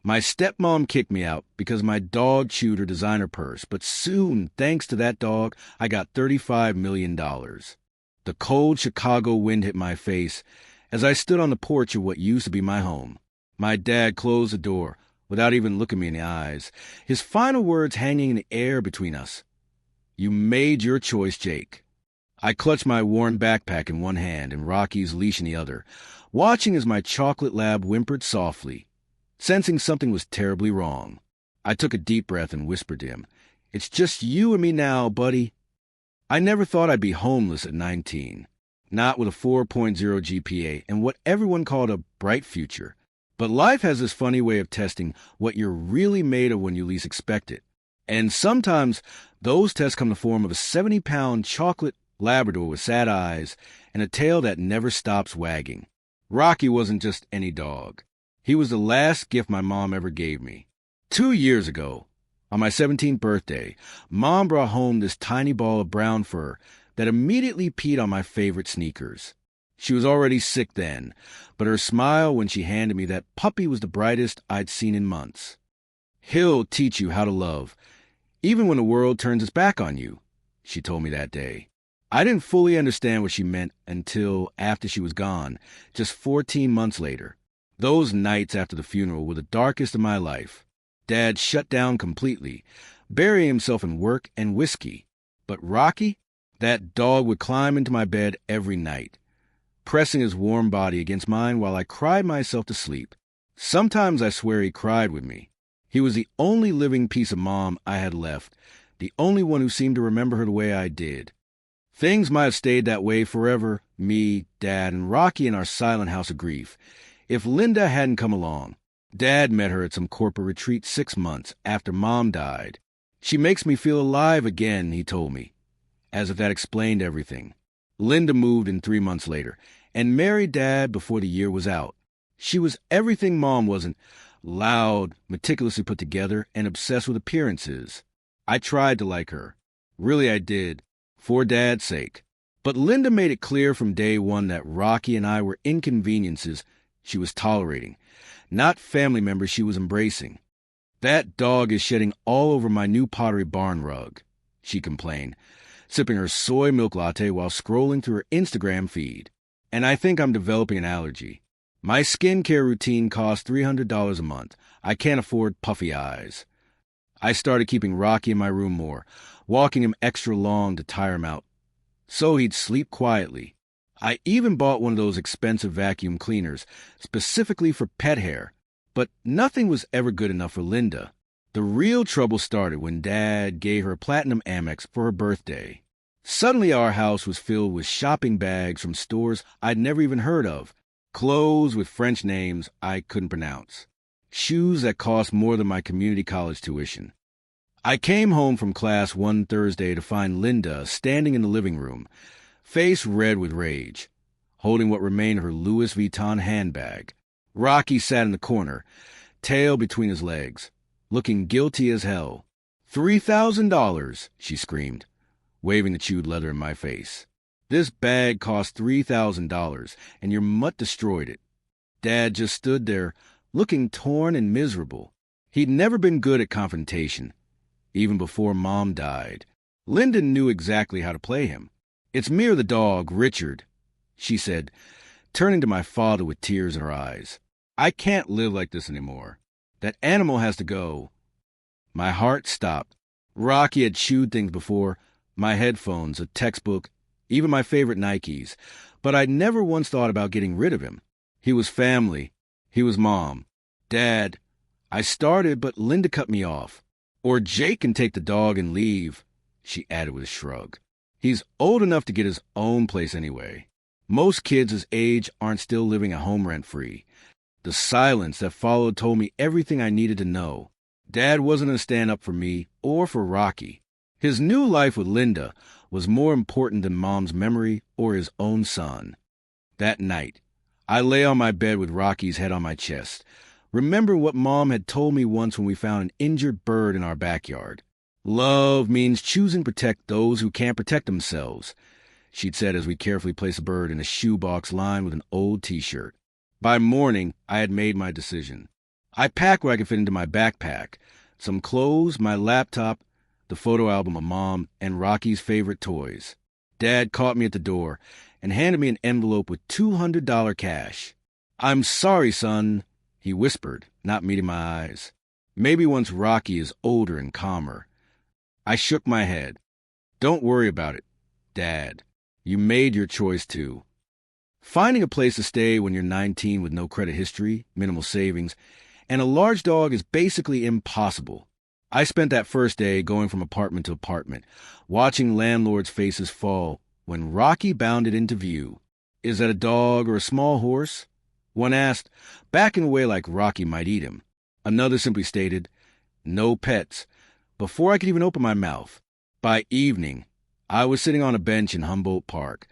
My stepmom kicked me out because my dog chewed her designer purse, but soon, thanks to that dog, I got $35 million. The cold Chicago wind hit my face as I stood on the porch of what used to be my home. My dad closed the door without even looking me in the eyes, his final words hanging in the air between us. "You made your choice, Jake." I clutched my worn backpack in one hand and Rocky's leash in the other, watching as my chocolate lab whimpered softly. Sensing something was terribly wrong, I took a deep breath and whispered to him, "It's just you and me now, buddy." I never thought I'd be homeless at 19, not with a 4.0 GPA and what everyone called a bright future. But life has this funny way of testing what you're really made of when you least expect it. And sometimes those tests come in the form of a 70-pound chocolate Labrador with sad eyes and a tail that never stops wagging. Rocky wasn't just any dog. He was the last gift my mom ever gave me. 2 years ago, on my 17th birthday, Mom brought home this tiny ball of brown fur that immediately peed on my favorite sneakers. She was already sick then, but her smile when she handed me that puppy was the brightest I'd seen in months. "He'll teach you how to love, even when the world turns its back on you," she told me that day. I didn't fully understand what she meant until after she was gone, just 14 months later. Those nights after the funeral were the darkest of my life. Dad shut down completely, burying himself in work and whiskey. But Rocky, that dog would climb into my bed every night, pressing his warm body against mine while I cried myself to sleep. Sometimes I swear he cried with me. He was the only living piece of Mom I had left, the only one who seemed to remember her the way I did. Things might have stayed that way forever, me, Dad, and Rocky in our silent house of grief, if Linda hadn't come along. Dad met her at some corporate retreat 6 months after Mom died. "She makes me feel alive again," he told me, as if that explained everything. Linda moved in 3 months later and married Dad before the year was out. She was everything Mom wasn't: loud, meticulously put together, and obsessed with appearances. I tried to like her. Really, I did, for Dad's sake. But Linda made it clear from day one that Rocky and I were inconveniences she was tolerating, not family members she was embracing. "That dog is shedding all over my new Pottery Barn rug," she complained, sipping her soy milk latte while scrolling through her Instagram feed. "And I think I'm developing an allergy. My skincare routine costs $300 a month. I can't afford puffy eyes." I started keeping Rocky in my room more, walking him extra long to tire him out, so he'd sleep quietly. I even bought one of those expensive vacuum cleaners, specifically for pet hair, but nothing was ever good enough for Linda. The real trouble started when Dad gave her a platinum Amex for her birthday. Suddenly our house was filled with shopping bags from stores I'd never even heard of, clothes with French names I couldn't pronounce, shoes that cost more than my community college tuition. I came home from class one Thursday to find Linda standing in the living room, face red with rage, holding what remained of her Louis Vuitton handbag. Rocky sat in the corner, tail between his legs, looking guilty as hell. $3,000, she screamed, waving the chewed leather in my face. "This bag cost $3,000, and your mutt destroyed it." Dad just stood there, looking torn and miserable. He'd never been good at confrontation, even before Mom died. Linda knew exactly how to play him. "It's me or the dog, Richard," she said, turning to my father with tears in her eyes. "I can't live like this anymore. That animal has to go." My heart stopped. Rocky had chewed things before: my headphones, a textbook, even my favorite Nikes. But I'd never once thought about getting rid of him. He was family. He was Mom. "Dad," I started, but Linda cut me off. "Or Jake can take the dog and leave," she added with a shrug. "He's old enough to get his own place anyway. Most kids his age aren't still living at home rent-free." The silence that followed told me everything I needed to know. Dad wasn't going to stand up for me or for Rocky. His new life with Linda was more important than Mom's memory or his own son. That night, I lay on my bed with Rocky's head on my chest, remember what Mom had told me once when we found an injured bird in our backyard. "Love means choosing to protect those who can't protect themselves," she'd said as we carefully placed a bird in a shoebox lined with an old T-shirt. By morning, I had made my decision. I packed what I could fit into my backpack: some clothes, my laptop, the photo album of Mom, and Rocky's favorite toys. Dad caught me at the door and handed me an envelope with $200 cash. "I'm sorry, son," he whispered, not meeting my eyes. "Maybe once Rocky is older and calmer." I shook my head. "Don't worry about it, Dad. You made your choice too." Finding a place to stay when you're 19 with no credit history, minimal savings, and a large dog is basically impossible. I spent that first day going from apartment to apartment, watching landlords' faces fall when Rocky bounded into view. "Is that a dog or a small horse?" one asked, backing away like Rocky might eat him. Another simply stated, "No pets," before I could even open my mouth. By evening, I was sitting on a bench in Humboldt Park,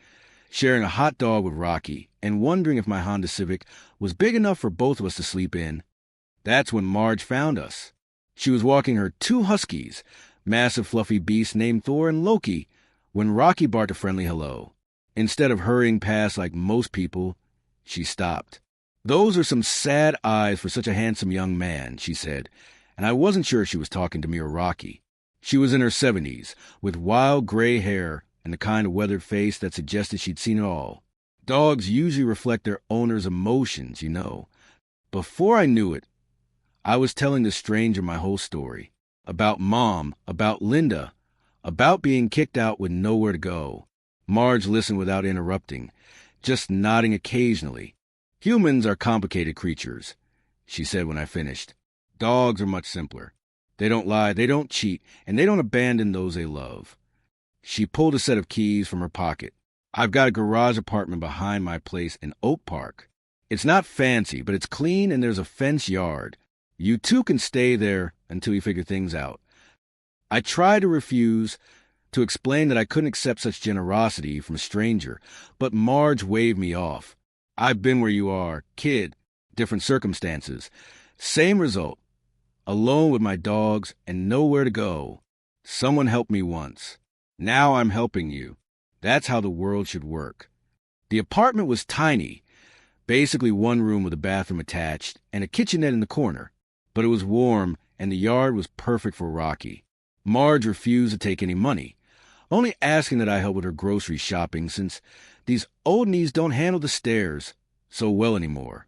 sharing a hot dog with Rocky and wondering if my Honda Civic was big enough for both of us to sleep in. That's when Marge found us. She was walking her two huskies, massive fluffy beasts named Thor and Loki, when Rocky barked a friendly hello. Instead of hurrying past like most people, she stopped. "Those are some sad eyes for such a handsome young man," she said, and I wasn't sure if she was talking to me or Rocky. She was in her 70s, with wild gray hair and the kind of weathered face that suggested she'd seen it all. Dogs usually reflect their owner's emotions, you know. Before I knew it, I was telling the stranger my whole story. About Mom, about Linda, about being kicked out with nowhere to go. Marge listened without interrupting, just nodding occasionally. "Humans are complicated creatures," she said when I finished. "Dogs are much simpler. They don't lie, they don't cheat, and they don't abandon those they love." She pulled a set of keys from her pocket. "I've got a garage apartment behind my place in Oak Park. It's not fancy, but it's clean and there's a fenced yard. You two can stay there until we figure things out." I tried to refuse, to explain that I couldn't accept such generosity from a stranger, but Marge waved me off. "I've been where you are, kid, different circumstances. Same result. Alone with my dogs and nowhere to go. Someone helped me once. Now I'm helping you. That's how the world should work." The apartment was tiny, basically one room with a bathroom attached and a kitchenette in the corner. But it was warm, and the yard was perfect for Rocky. Marge refused to take any money, only asking that I help with her grocery shopping since these old knees don't handle the stairs so well anymore.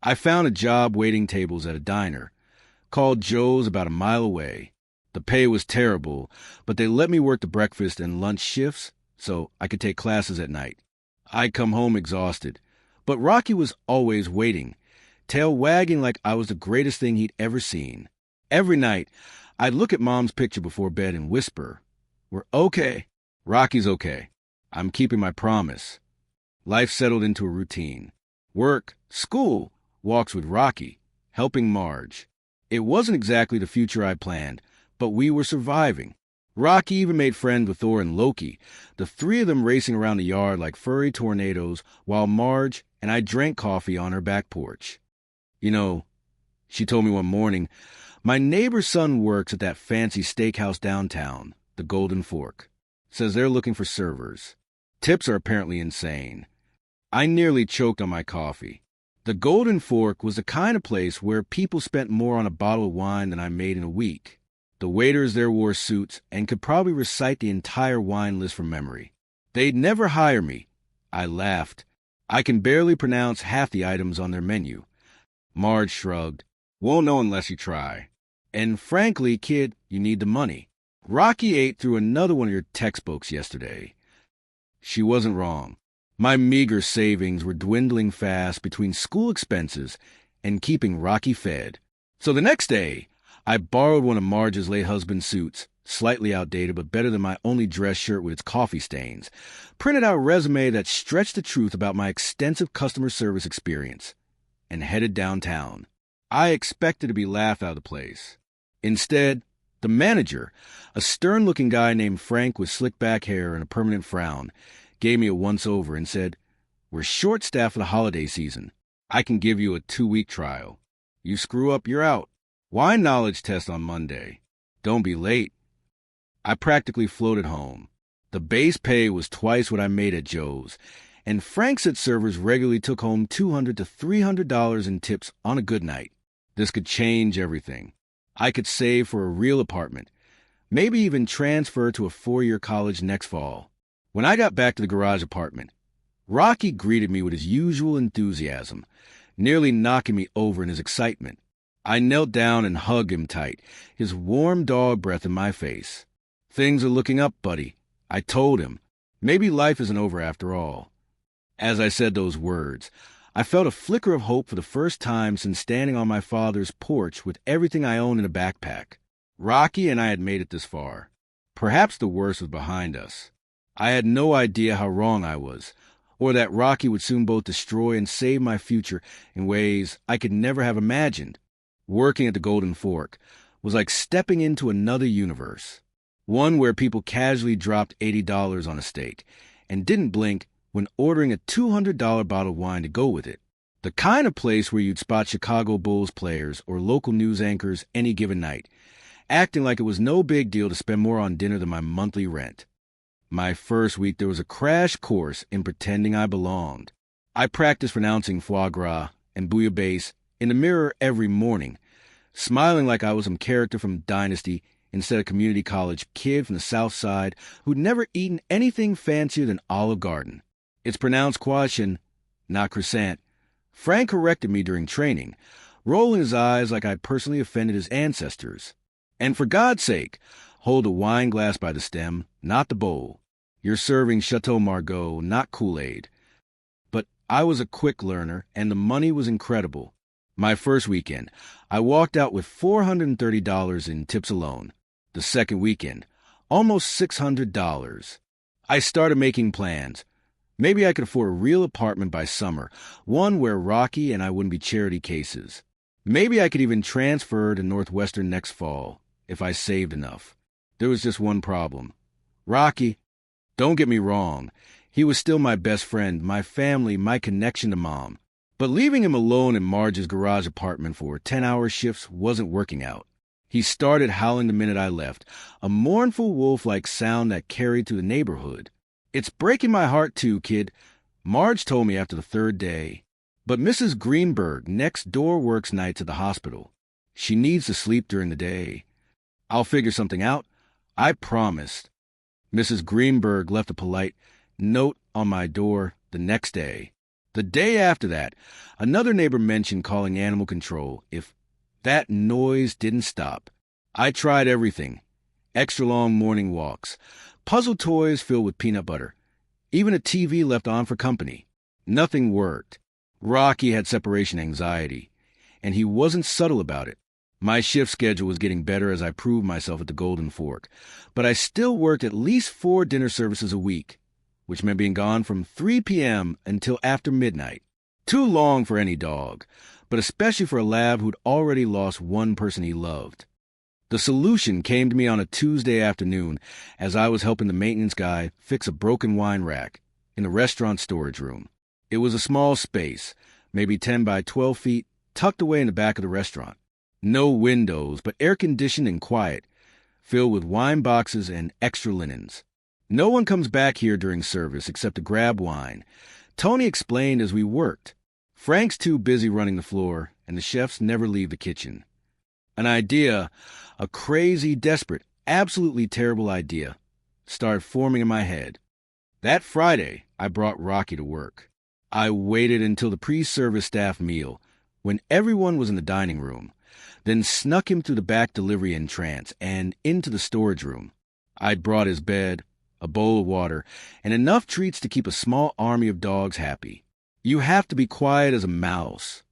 I found a job waiting tables at a diner, called Joe's about a mile away. The pay was terrible, but they let me work the breakfast and lunch shifts so I could take classes at night. I'd come home exhausted, but Rocky was always waiting, tail wagging like I was the greatest thing he'd ever seen. Every night, I'd look at Mom's picture before bed and whisper, "We're okay. Rocky's okay. I'm keeping my promise." Life settled into a routine. Work, school, walks with Rocky, helping Marge. It wasn't exactly the future I planned, but we were surviving. Rocky even made friends with Thor and Loki, the three of them racing around the yard like furry tornadoes while Marge and I drank coffee on her back porch. "You know," she told me one morning, "my neighbor's son works at that fancy steakhouse downtown, the Golden Fork. Says they're looking for servers. Tips are apparently insane." I nearly choked on my coffee. The Golden Fork was the kind of place where people spent more on a bottle of wine than I made in a week. The waiters there wore suits and could probably recite the entire wine list from memory. They'd never hire me. I laughed. I can barely pronounce half the items on their menu. Marge shrugged. "Won't know unless you try. And frankly, kid, you need the money. Rocky ate through another one of your textbooks yesterday." She wasn't wrong. My meager savings were dwindling fast between school expenses and keeping Rocky fed. So the next day, I borrowed one of Marge's late husband's suits, slightly outdated but better than my only dress shirt with its coffee stains, printed out a resume that stretched the truth about my extensive customer service experience, and headed downtown. I expected to be laughed out of the place. Instead, the manager, a stern-looking guy named Frank with slick back hair and a permanent frown, gave me a once-over and said, "We're short-staffed for the holiday season. I can give you a 2-week trial. You screw up, you're out. Wine knowledge test on Monday. Don't be late." I practically floated home. The base pay was twice what I made at Joe's, and Frank said servers regularly took home $200 to $300 in tips on a good night. This could change everything. I could save for a real apartment, maybe even transfer to a 4-year college next fall. When I got back to the garage apartment, Rocky greeted me with his usual enthusiasm, nearly knocking me over in his excitement. I knelt down and hugged him tight, his warm dog breath in my face. "Things are looking up, buddy," I told him. Maybe life isn't over after all. As I said those words, I felt a flicker of hope for the first time since standing on my father's porch with everything I owned in a backpack. Rocky and I had made it this far. Perhaps the worst was behind us. I had no idea how wrong I was, or that Rocky would soon both destroy and save my future in ways I could never have imagined. Working at the Golden Fork was like stepping into another universe, one where people casually dropped $80 on a steak and didn't blink when ordering a $200 bottle of wine to go with it. The kind of place where you'd spot Chicago Bulls players or local news anchors any given night, acting like it was no big deal to spend more on dinner than my monthly rent. My first week, there was a crash course in pretending I belonged. I practiced pronouncing foie gras and bouillabaisse in the mirror every morning, smiling like I was some character from Dynasty instead of community college kid from the South Side who'd never eaten anything fancier than Olive Garden. It's pronounced croissant, not croissant. Frank corrected me during training, rolling his eyes like I'd personally offended his ancestors. And for God's sake, hold a wine glass by the stem, not the bowl. You're serving Chateau Margaux, not Kool-Aid. But I was a quick learner, and the money was incredible. My first weekend, I walked out with $430 in tips alone. The second weekend, almost $600. I started making plans. Maybe I could afford a real apartment by summer, one where Rocky and I wouldn't be charity cases. Maybe I could even transfer to Northwestern next fall, if I saved enough. There was just one problem. Rocky, don't get me wrong, he was still my best friend, my family, my connection to Mom. But leaving him alone in Marge's garage apartment for 10-hour shifts wasn't working out. He started howling the minute I left, a mournful wolf-like sound that carried through the neighborhood. "It's breaking my heart too, kid," Marge told me after the third day. "But Mrs. Greenberg next door works nights at the hospital. She needs to sleep during the day. I'll figure something out, I promised." Mrs. Greenberg left a polite note on my door the next day. The day after that, another neighbor mentioned calling animal control if that noise didn't stop. I tried everything. Extra long morning walks, puzzle toys filled with peanut butter, even a TV left on for company. Nothing worked. Rocky had separation anxiety, and he wasn't subtle about it. My shift schedule was getting better as I proved myself at the Golden Fork, but I still worked at least 4 dinner services a week, which meant being gone from 3 p.m. until after midnight. Too long for any dog, but especially for a lab who'd already lost one person he loved. The solution came to me on a Tuesday afternoon as I was helping the maintenance guy fix a broken wine rack in the restaurant storage room. It was a small space, maybe 10 by 12 feet, tucked away in the back of the restaurant. No windows, but air-conditioned and quiet, filled with wine boxes and extra linens. No one comes back here during service except to grab wine, Tony explained as we worked. Frank's too busy running the floor, and the chefs never leave the kitchen. An idea, a crazy, desperate, absolutely terrible idea, started forming in my head. That Friday, I brought Rocky to work. I waited until the pre-service staff meal, when everyone was in the dining room, then snuck him through the back delivery entrance and into the storage room. I'd brought his bed, a bowl of water, and enough treats to keep a small army of dogs happy. "You have to be quiet as a mouse,"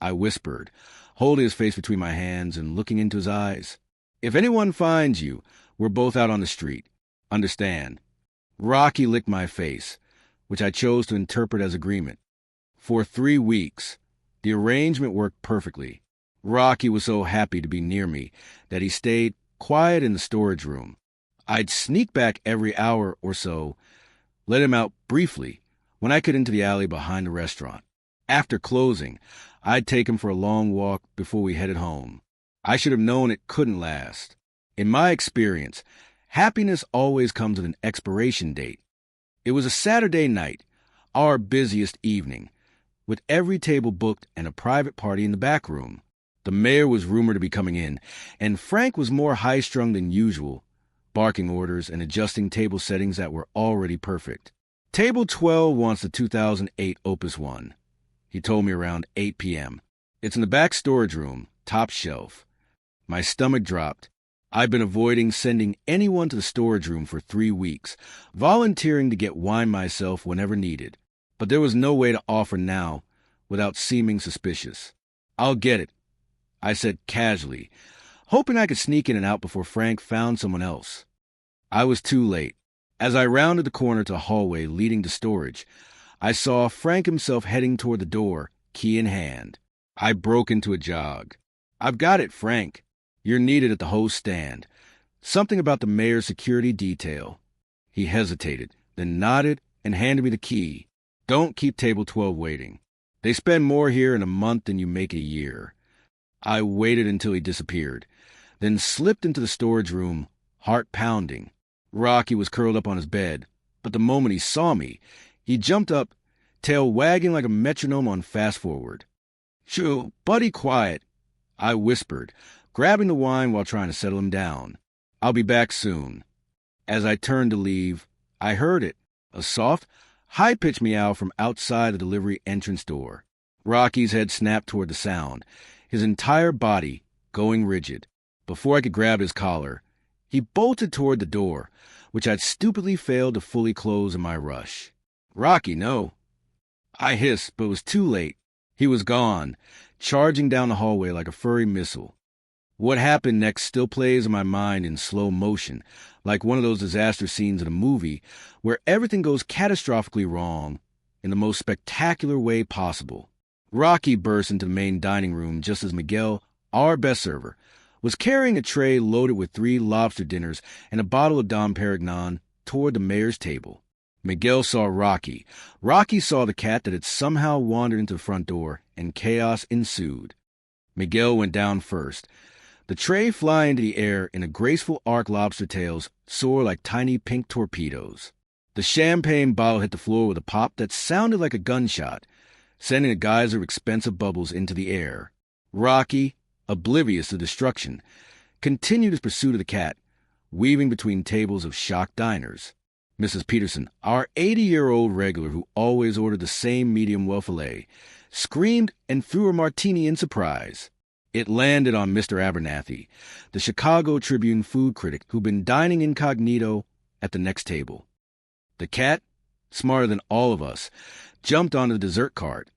I whispered, holding his face between my hands and looking into his eyes. "If anyone finds you, we're both out on the street. Understand?" Rocky licked my face, which I chose to interpret as agreement. For 3 weeks, the arrangement worked perfectly. Rocky was so happy to be near me that he stayed quiet in the storage room. I'd sneak back every hour or so, let him out briefly, when I could into the alley behind the restaurant. After closing, I'd take him for a long walk before we headed home. I should have known it couldn't last. In my experience, happiness always comes with an expiration date. It was a Saturday night, our busiest evening, with every table booked and a private party in the back room. The mayor was rumored to be coming in, and Frank was more high-strung than usual, barking orders and adjusting table settings that were already perfect. Table 12 wants the 2008 Opus 1. He told me around 8 p.m. It's in the back storage room, top shelf. My stomach dropped. I've been avoiding sending anyone to the storage room for 3 weeks, volunteering to get wine myself whenever needed. But there was no way to offer now without seeming suspicious. I'll get it, I said casually, hoping I could sneak in and out before Frank found someone else. I was too late. As I rounded the corner to a hallway leading to storage, I saw Frank himself heading toward the door, key in hand. I broke into a jog. I've got it, Frank. You're needed at the hose stand. Something about the mayor's security detail. He hesitated, then nodded and handed me the key. Don't keep table 12 waiting. They spend more here in a month than you make a year. I waited until he disappeared, then slipped into the storage room, heart pounding. Rocky was curled up on his bed, but the moment he saw me, he jumped up, tail wagging like a metronome on fast forward. "Shoo, buddy, quiet," I whispered, grabbing the wine while trying to settle him down. "I'll be back soon." As I turned to leave, I heard it, a soft, high-pitched meow from outside the delivery entrance door. Rocky's head snapped toward the sound, his entire body going rigid. Before I could grab his collar, he bolted toward the door, which I'd stupidly failed to fully close in my rush. "Rocky, no." I hissed, but was too late. He was gone, charging down the hallway like a furry missile. What happened next still plays in my mind in slow motion, like one of those disaster scenes in a movie where everything goes catastrophically wrong in the most spectacular way possible. Rocky burst into the main dining room just as Miguel, our best server, was carrying a tray loaded with 3 lobster dinners and a bottle of Dom Perignon toward the mayor's table. Miguel saw Rocky. Rocky saw the cat that had somehow wandered into the front door, and chaos ensued. Miguel went down first. The tray flying into the air in a graceful arc, lobster tails soar like tiny pink torpedoes. The champagne bottle hit the floor with a pop that sounded like a gunshot, sending a geyser of expensive bubbles into the air. Rocky, oblivious to destruction, continued his pursuit of the cat, weaving between tables of shocked diners. Mrs. Peterson, our 80-year-old regular who always ordered the same medium well filet, screamed and threw a martini in surprise. It landed on Mr. Abernathy, the Chicago Tribune food critic who'd been dining incognito at the next table. The cat, smarter than all of us, jumped onto the dessert cart,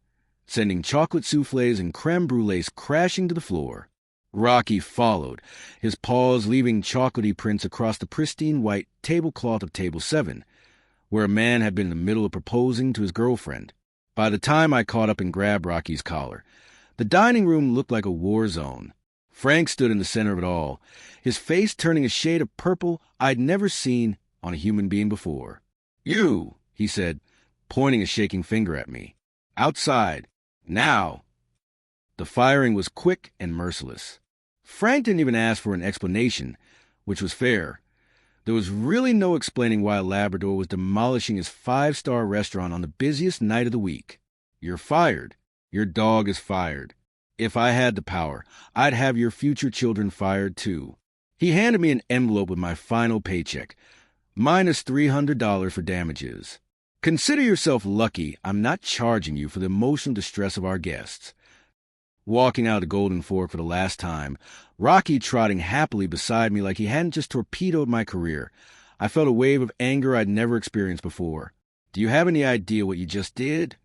sending chocolate soufflés and creme brulees crashing to the floor. Rocky followed, his paws leaving chocolatey prints across the pristine white tablecloth of table 7, where a man had been in the middle of proposing to his girlfriend. By the time I caught up and grabbed Rocky's collar, the dining room looked like a war zone. Frank stood in the center of it all, his face turning a shade of purple I'd never seen on a human being before. "You," he said, pointing a shaking finger at me. "Outside. Now." The firing was quick and merciless. Frank didn't even ask for an explanation, which was fair. There was really no explaining why a Labrador was demolishing his 5-star restaurant on the busiest night of the week. "You're fired. Your dog is fired. If I had the power, I'd have your future children fired too." He handed me an envelope with my final paycheck, minus $300 for damages. "Consider yourself lucky I'm not charging you for the emotional distress of our guests." Walking out of the Golden Fork for the last time, Rocky trotting happily beside me like he hadn't just torpedoed my career, I felt a wave of anger I'd never experienced before. "Do you have any idea what you just did?"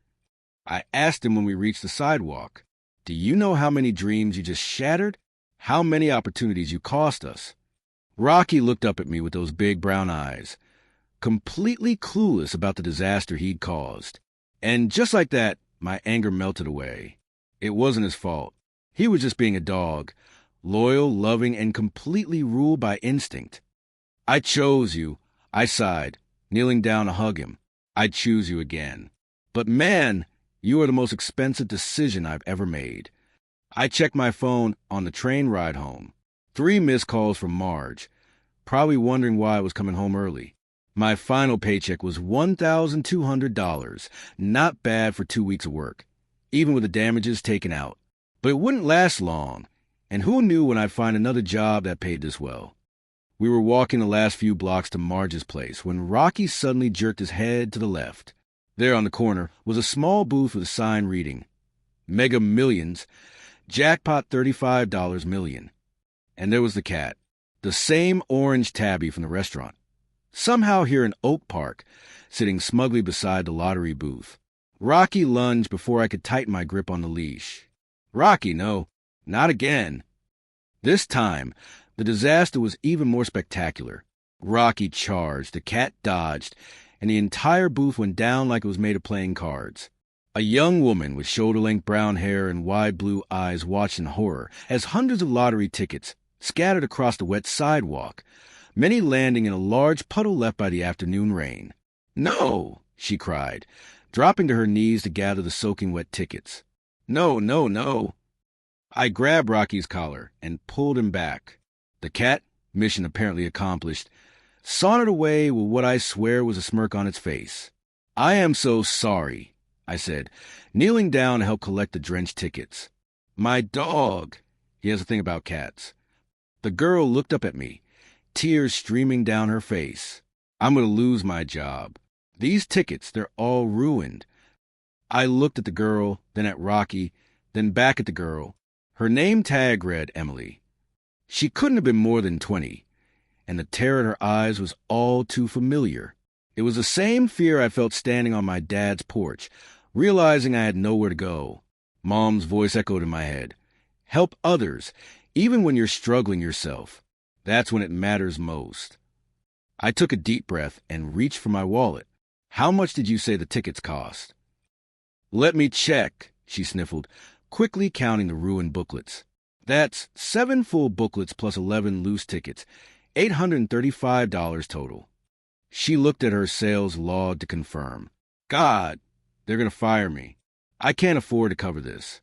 I asked him when we reached the sidewalk. "Do you know how many dreams you just shattered? How many opportunities you cost us?" Rocky looked up at me with those big brown eyes, completely clueless about the disaster he'd caused. And just like that, my anger melted away. It wasn't his fault. He was just being a dog, loyal, loving, and completely ruled by instinct. "I chose you," I sighed, kneeling down to hug him. "I'd choose you again. But man, you are the most expensive decision I've ever made." I checked my phone on the train ride home. 3 missed calls from Marge, probably wondering why I was coming home early. My final paycheck was $1,200, not bad for 2 weeks of work, even with the damages taken out. But it wouldn't last long, and who knew when I'd find another job that paid this well. We were walking the last few blocks to Marge's place when Rocky suddenly jerked his head to the left. There on the corner was a small booth with a sign reading, Mega Millions, Jackpot $35 million. And there was the cat, the same orange tabby from the restaurant, somehow here in Oak Park, sitting smugly beside the lottery booth. Rocky lunged before I could tighten my grip on the leash. Rocky, no, not again. This time, the disaster was even more spectacular. Rocky charged, the cat dodged, and the entire booth went down like it was made of playing cards. A young woman with shoulder-length brown hair and wide blue eyes watched in horror as hundreds of lottery tickets scattered across the wet sidewalk, many landing in a large puddle left by the afternoon rain. "No!" she cried, dropping to her knees to gather the soaking wet tickets. "No, no, no!" I grabbed Rocky's collar and pulled him back. The cat, mission apparently accomplished, sauntered away with what I swear was a smirk on its face. "I am so sorry," I said, kneeling down to help collect the drenched tickets. "My dog." He has a thing about cats. The girl looked up at me, tears streaming down her face. I'm going to lose my job. These tickets, they're all ruined. I looked at the girl, then at Rocky, then back at the girl. Her name tag read Emily. She couldn't have been more than 20, and the terror in her eyes was all too familiar. It was the same fear I felt standing on my dad's porch, realizing I had nowhere to go. Mom's voice echoed in my head. Help others, even when you're struggling yourself. That's when it matters most. I took a deep breath and reached for my wallet. How much did you say the tickets cost? Let me check, she sniffled, quickly counting the ruined booklets. That's 7 full booklets plus 11 loose tickets, $835 total. She looked at her sales log to confirm. God, they're going to fire me. I can't afford to cover this.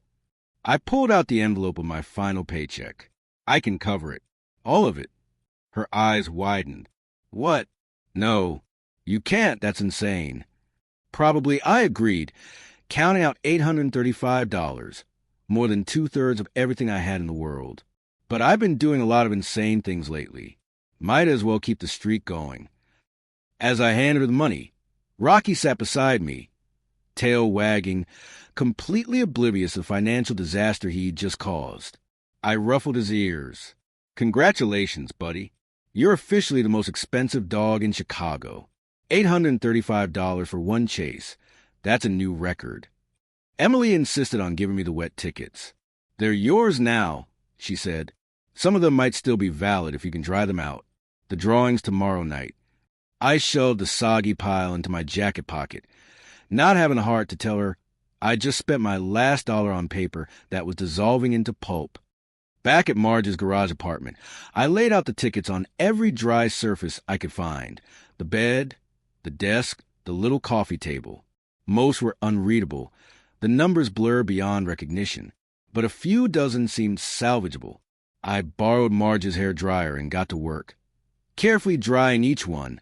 I pulled out the envelope of my final paycheck. I can cover it. All of it. Her eyes widened. What? No. You can't. That's insane. Probably, I agreed, counting out $835, more than 2/3 of everything I had in the world. But I've been doing a lot of insane things lately. Might as well keep the streak going. As I handed her the money, Rocky sat beside me, tail wagging, completely oblivious of the financial disaster he'd just caused. I ruffled his ears. Congratulations, buddy. You're officially the most expensive dog in Chicago. $835 for one chase. That's a new record. Emily insisted on giving me the wet tickets. They're yours now, she said. Some of them might still be valid if you can dry them out. The drawing's tomorrow night. I shoved the soggy pile into my jacket pocket, not having the heart to tell her I just spent my last dollar on paper that was dissolving into pulp. Back at Marge's garage apartment, I laid out the tickets on every dry surface I could find. The bed, the desk, the little coffee table. Most were unreadable, the numbers blurred beyond recognition, but a few dozen seemed salvageable. I borrowed Marge's hair dryer and got to work, carefully drying each one,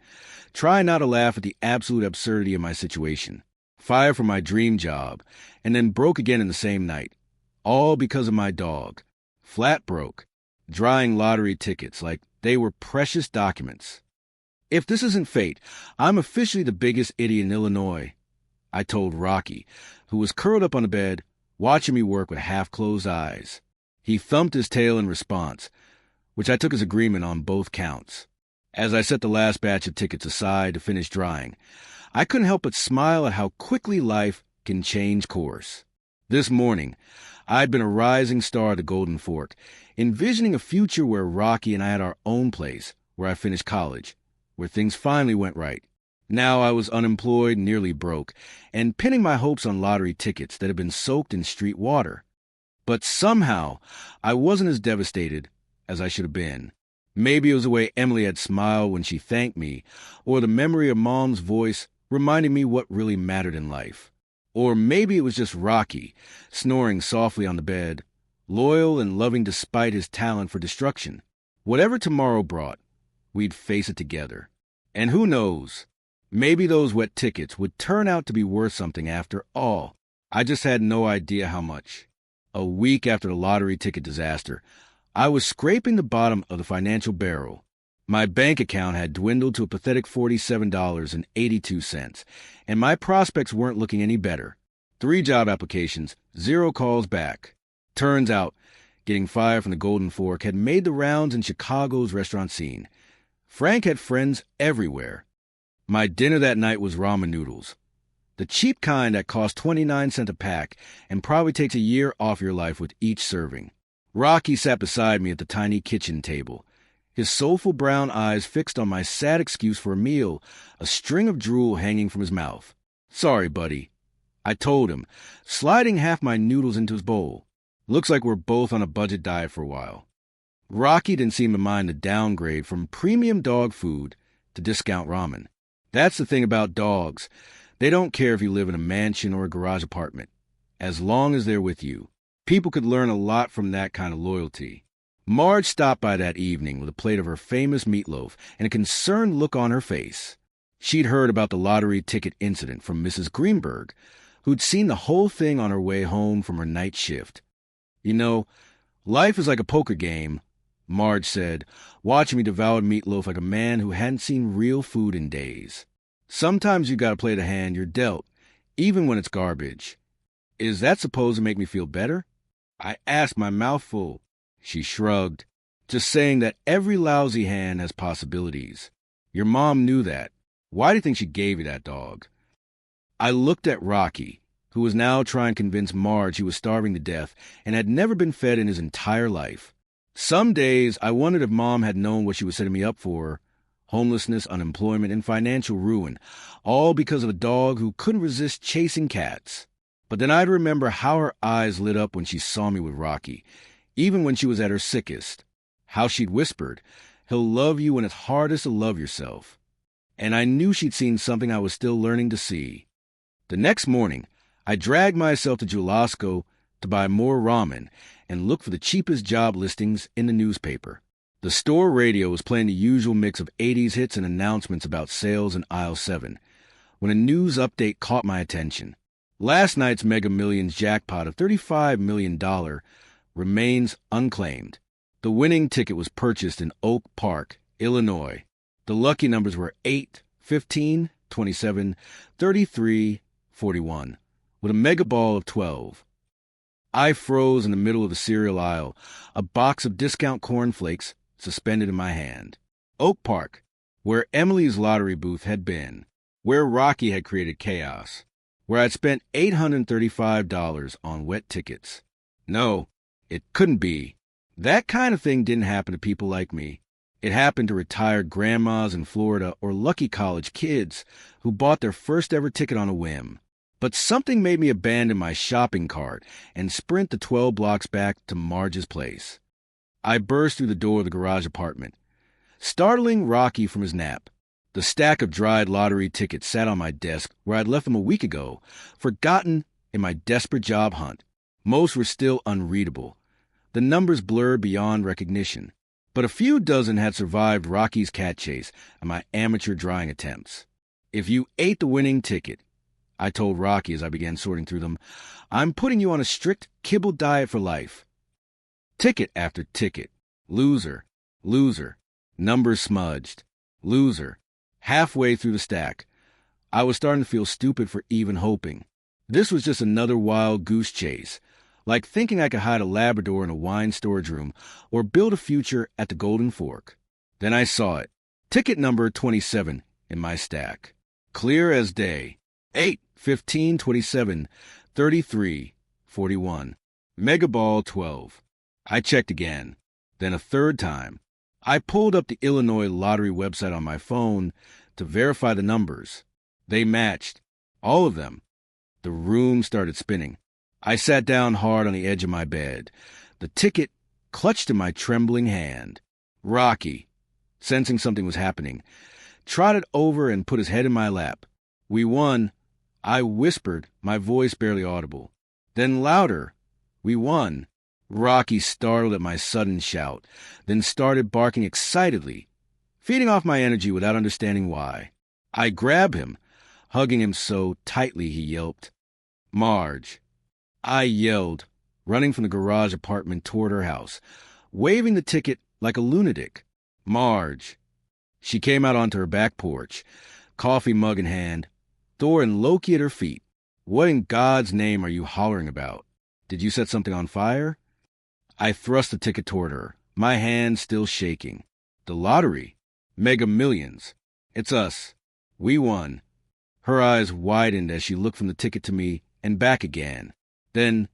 trying not to laugh at the absolute absurdity of my situation. Fired from my dream job, and then broke again in the same night. All because of my dog. Flat broke, drying lottery tickets like they were precious documents. If this isn't fate, I'm officially the biggest idiot in Illinois, I told Rocky, who was curled up on the bed, watching me work with half-closed eyes. He thumped his tail in response, which I took as agreement on both counts. As I set the last batch of tickets aside to finish drying, I couldn't help but smile at how quickly life can change course. This morning, I'd been a rising star at the Golden Fork, envisioning a future where Rocky and I had our own place, where I finished college, where things finally went right. Now I was unemployed, nearly broke, and pinning my hopes on lottery tickets that had been soaked in street water. But somehow, I wasn't as devastated as I should have been. Maybe it was the way Emily had smiled when she thanked me, or the memory of Mom's voice reminding me what really mattered in life. Or maybe it was just Rocky, snoring softly on the bed, loyal and loving despite his talent for destruction. Whatever tomorrow brought, we'd face it together. And who knows, maybe those wet tickets would turn out to be worth something after all. I just had no idea how much. A week after the lottery ticket disaster, I was scraping the bottom of the financial barrel. My bank account had dwindled to a pathetic $47.82, and my prospects weren't looking any better. 3 job applications, 0 calls back. Turns out, getting fired from the Golden Fork had made the rounds in Chicago's restaurant scene. Frank had friends everywhere. My dinner that night was ramen noodles. The cheap kind that costs 29 cents a pack and probably takes a year off your life with each serving. Rocky sat beside me at the tiny kitchen table, his soulful brown eyes fixed on my sad excuse for a meal, a string of drool hanging from his mouth. "Sorry, buddy," I told him, sliding half my noodles into his bowl. "Looks like we're both on a budget diet for a while." Rocky didn't seem to mind the downgrade from premium dog food to discount ramen. That's the thing about dogs. They don't care if you live in a mansion or a garage apartment, as long as they're with you. People could learn a lot from that kind of loyalty. Marge stopped by that evening with a plate of her famous meatloaf and a concerned look on her face. She'd heard about the lottery ticket incident from Mrs. Greenberg, who'd seen the whole thing on her way home from her night shift. "You know, life is like a poker game," Marge said, watching me devour meatloaf like a man who hadn't seen real food in days. "Sometimes you gotta play the hand you're dealt, even when it's garbage." "Is that supposed to make me feel better?" I asked, my mouth full. She shrugged, "Just saying that every lousy hand has possibilities. Your mom knew that. Why do you think she gave you that dog?" I looked at Rocky, who was now trying to convince Marge he was starving to death and had never been fed in his entire life. Some days I wondered if Mom had known what she was setting me up for. Homelessness, unemployment, and financial ruin, all because of a dog who couldn't resist chasing cats. But then I'd remember how her eyes lit up when she saw me with Rocky, even when she was at her sickest. How she'd whispered, "He'll love you when it's hardest to love yourself." And I knew she'd seen something I was still learning to see. The next morning, I dragged myself to Julasco to buy more ramen and look for the cheapest job listings in the newspaper. The store radio was playing the usual mix of 80s hits and announcements about sales in aisle 7, when a news update caught my attention. Last night's Mega Millions jackpot of $35 million remains unclaimed. The winning ticket was purchased in Oak Park, Illinois. The lucky numbers were 8, 15, 27, 33, 41, with a mega ball of 12. I froze in the middle of the cereal aisle, a box of discount cornflakes suspended in my hand. Oak Park, where Emily's lottery booth had been, where Rocky had created chaos, where I'd spent $835 on wet tickets. No, it couldn't be. That kind of thing didn't happen to people like me. It happened to retired grandmas in Florida or lucky college kids who bought their first ever ticket on a whim. But something made me abandon my shopping cart and sprint the 12 blocks back to Marge's place. I burst through the door of the garage apartment, startling Rocky from his nap. The stack of dried lottery tickets sat on my desk where I'd left them a week ago, forgotten in my desperate job hunt. Most were still unreadable, the numbers blurred beyond recognition. But a few dozen had survived Rocky's cat chase and my amateur drying attempts. "If you ate the winning ticket," I told Rocky as I began sorting through them, "I'm putting you on a strict kibble diet for life." Ticket after ticket. Loser. Loser. Numbers smudged. Loser. Halfway through the stack, I was starting to feel stupid for even hoping. This was just another wild goose chase, like thinking I could hide a Labrador in a wine storage room or build a future at the Golden Fork. Then I saw it. Ticket number 27 in my stack. Clear as day. 8, 15, 27, 33, 41. Mega ball 12. I checked again, then a third time. I pulled up the Illinois lottery website on my phone to verify the numbers. They matched. All of them. The room started spinning. I sat down hard on the edge of my bed, the ticket clutched in my trembling hand. Rocky, sensing something was happening, trotted over and put his head in my lap. "We won," I whispered, my voice barely audible. Then louder, "We won." Rocky startled at my sudden shout, then started barking excitedly, feeding off my energy without understanding why. I grabbed him, hugging him so tightly he yelped. "Marge." I yelled, running from the garage apartment toward her house, waving the ticket like a lunatic. Marge. She came out onto her back porch, coffee mug in hand, Thor and Loki at her feet. What in God's name are you hollering about? Did you set something on fire? I thrust the ticket toward her, my hand still shaking. The lottery. Mega Millions. It's us. We won. Her eyes widened as she looked from the ticket to me and back again. Then,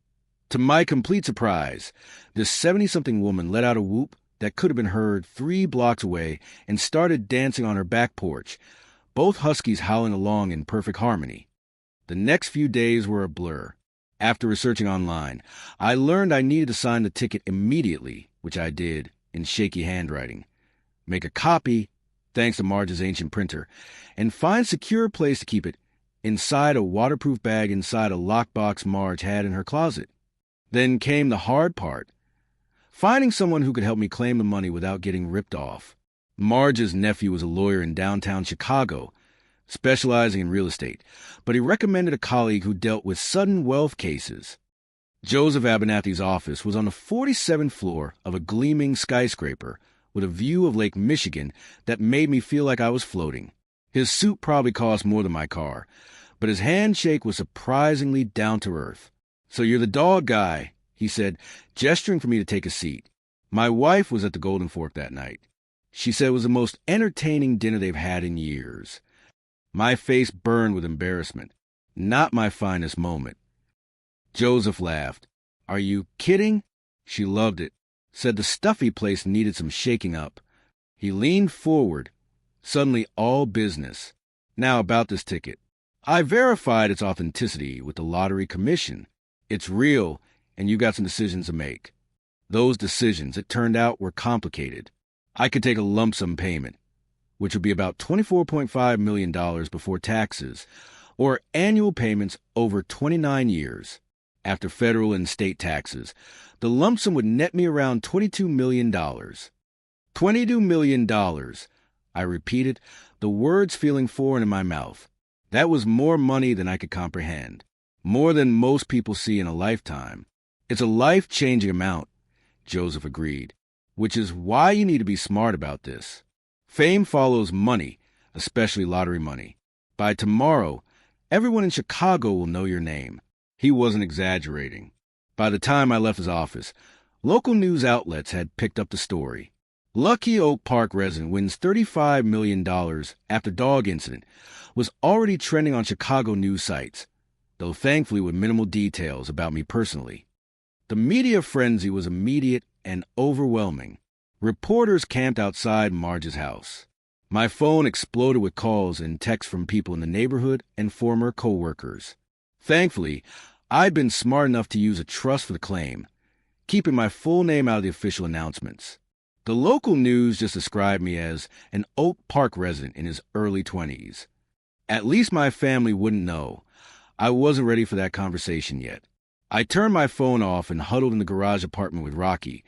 to my complete surprise, this 70-something woman let out a whoop that could have been heard 3 blocks away and started dancing on her back porch, both huskies howling along in perfect harmony. The next few days were a blur. After researching online, I learned I needed to sign the ticket immediately, which I did, in shaky handwriting. Make a copy, thanks to Marge's ancient printer, and find a secure place to keep it, inside a waterproof bag inside a lockbox Marge had in her closet. Then came the hard part, finding someone who could help me claim the money without getting ripped off. Marge's nephew was a lawyer in downtown Chicago, specializing in real estate, but he recommended a colleague who dealt with sudden wealth cases. Joseph Abernathy's office was on the 47th floor of a gleaming skyscraper with a view of Lake Michigan that made me feel like I was floating. His suit probably cost more than my car, but his handshake was surprisingly down-to-earth. "So you're the dog guy," he said, gesturing for me to take a seat. My wife was at the Golden Fork that night. She said it was the most entertaining dinner they've had in years. My face burned with embarrassment. Not my finest moment. Joseph laughed. "Are you kidding?" She loved it. Said the stuffy place needed some shaking up. He leaned forward, suddenly all business. "Now about this ticket. I verified its authenticity with the Lottery Commission. It's real, and you got some decisions to make." Those decisions, it turned out, were complicated. I could take a lump sum payment, which would be about $24.5 million before taxes, or annual payments over 29 years. After federal and state taxes, the lump sum would net me around $22 million. $22 million, I repeated, the words feeling foreign in my mouth. That was more money than I could comprehend. More than most people see in a lifetime. It's a life-changing amount, Joseph agreed, which is why you need to be smart about this. Fame follows money, especially lottery money. By tomorrow, everyone in Chicago will know your name. He wasn't exaggerating. By the time I left his office, local news outlets had picked up the story. Lucky Oak Park resident wins $35 million after dog incident was already trending on Chicago news sites, though thankfully with minimal details about me personally. The media frenzy was immediate and overwhelming. Reporters camped outside Marge's house. My phone exploded with calls and texts from people in the neighborhood and former co-workers. Thankfully, I'd been smart enough to use a trust for the claim, keeping my full name out of the official announcements. The local news just described me as an Oak Park resident in his early 20s. At least my family wouldn't know. I wasn't ready for that conversation yet. I turned my phone off and huddled in the garage apartment with Rocky,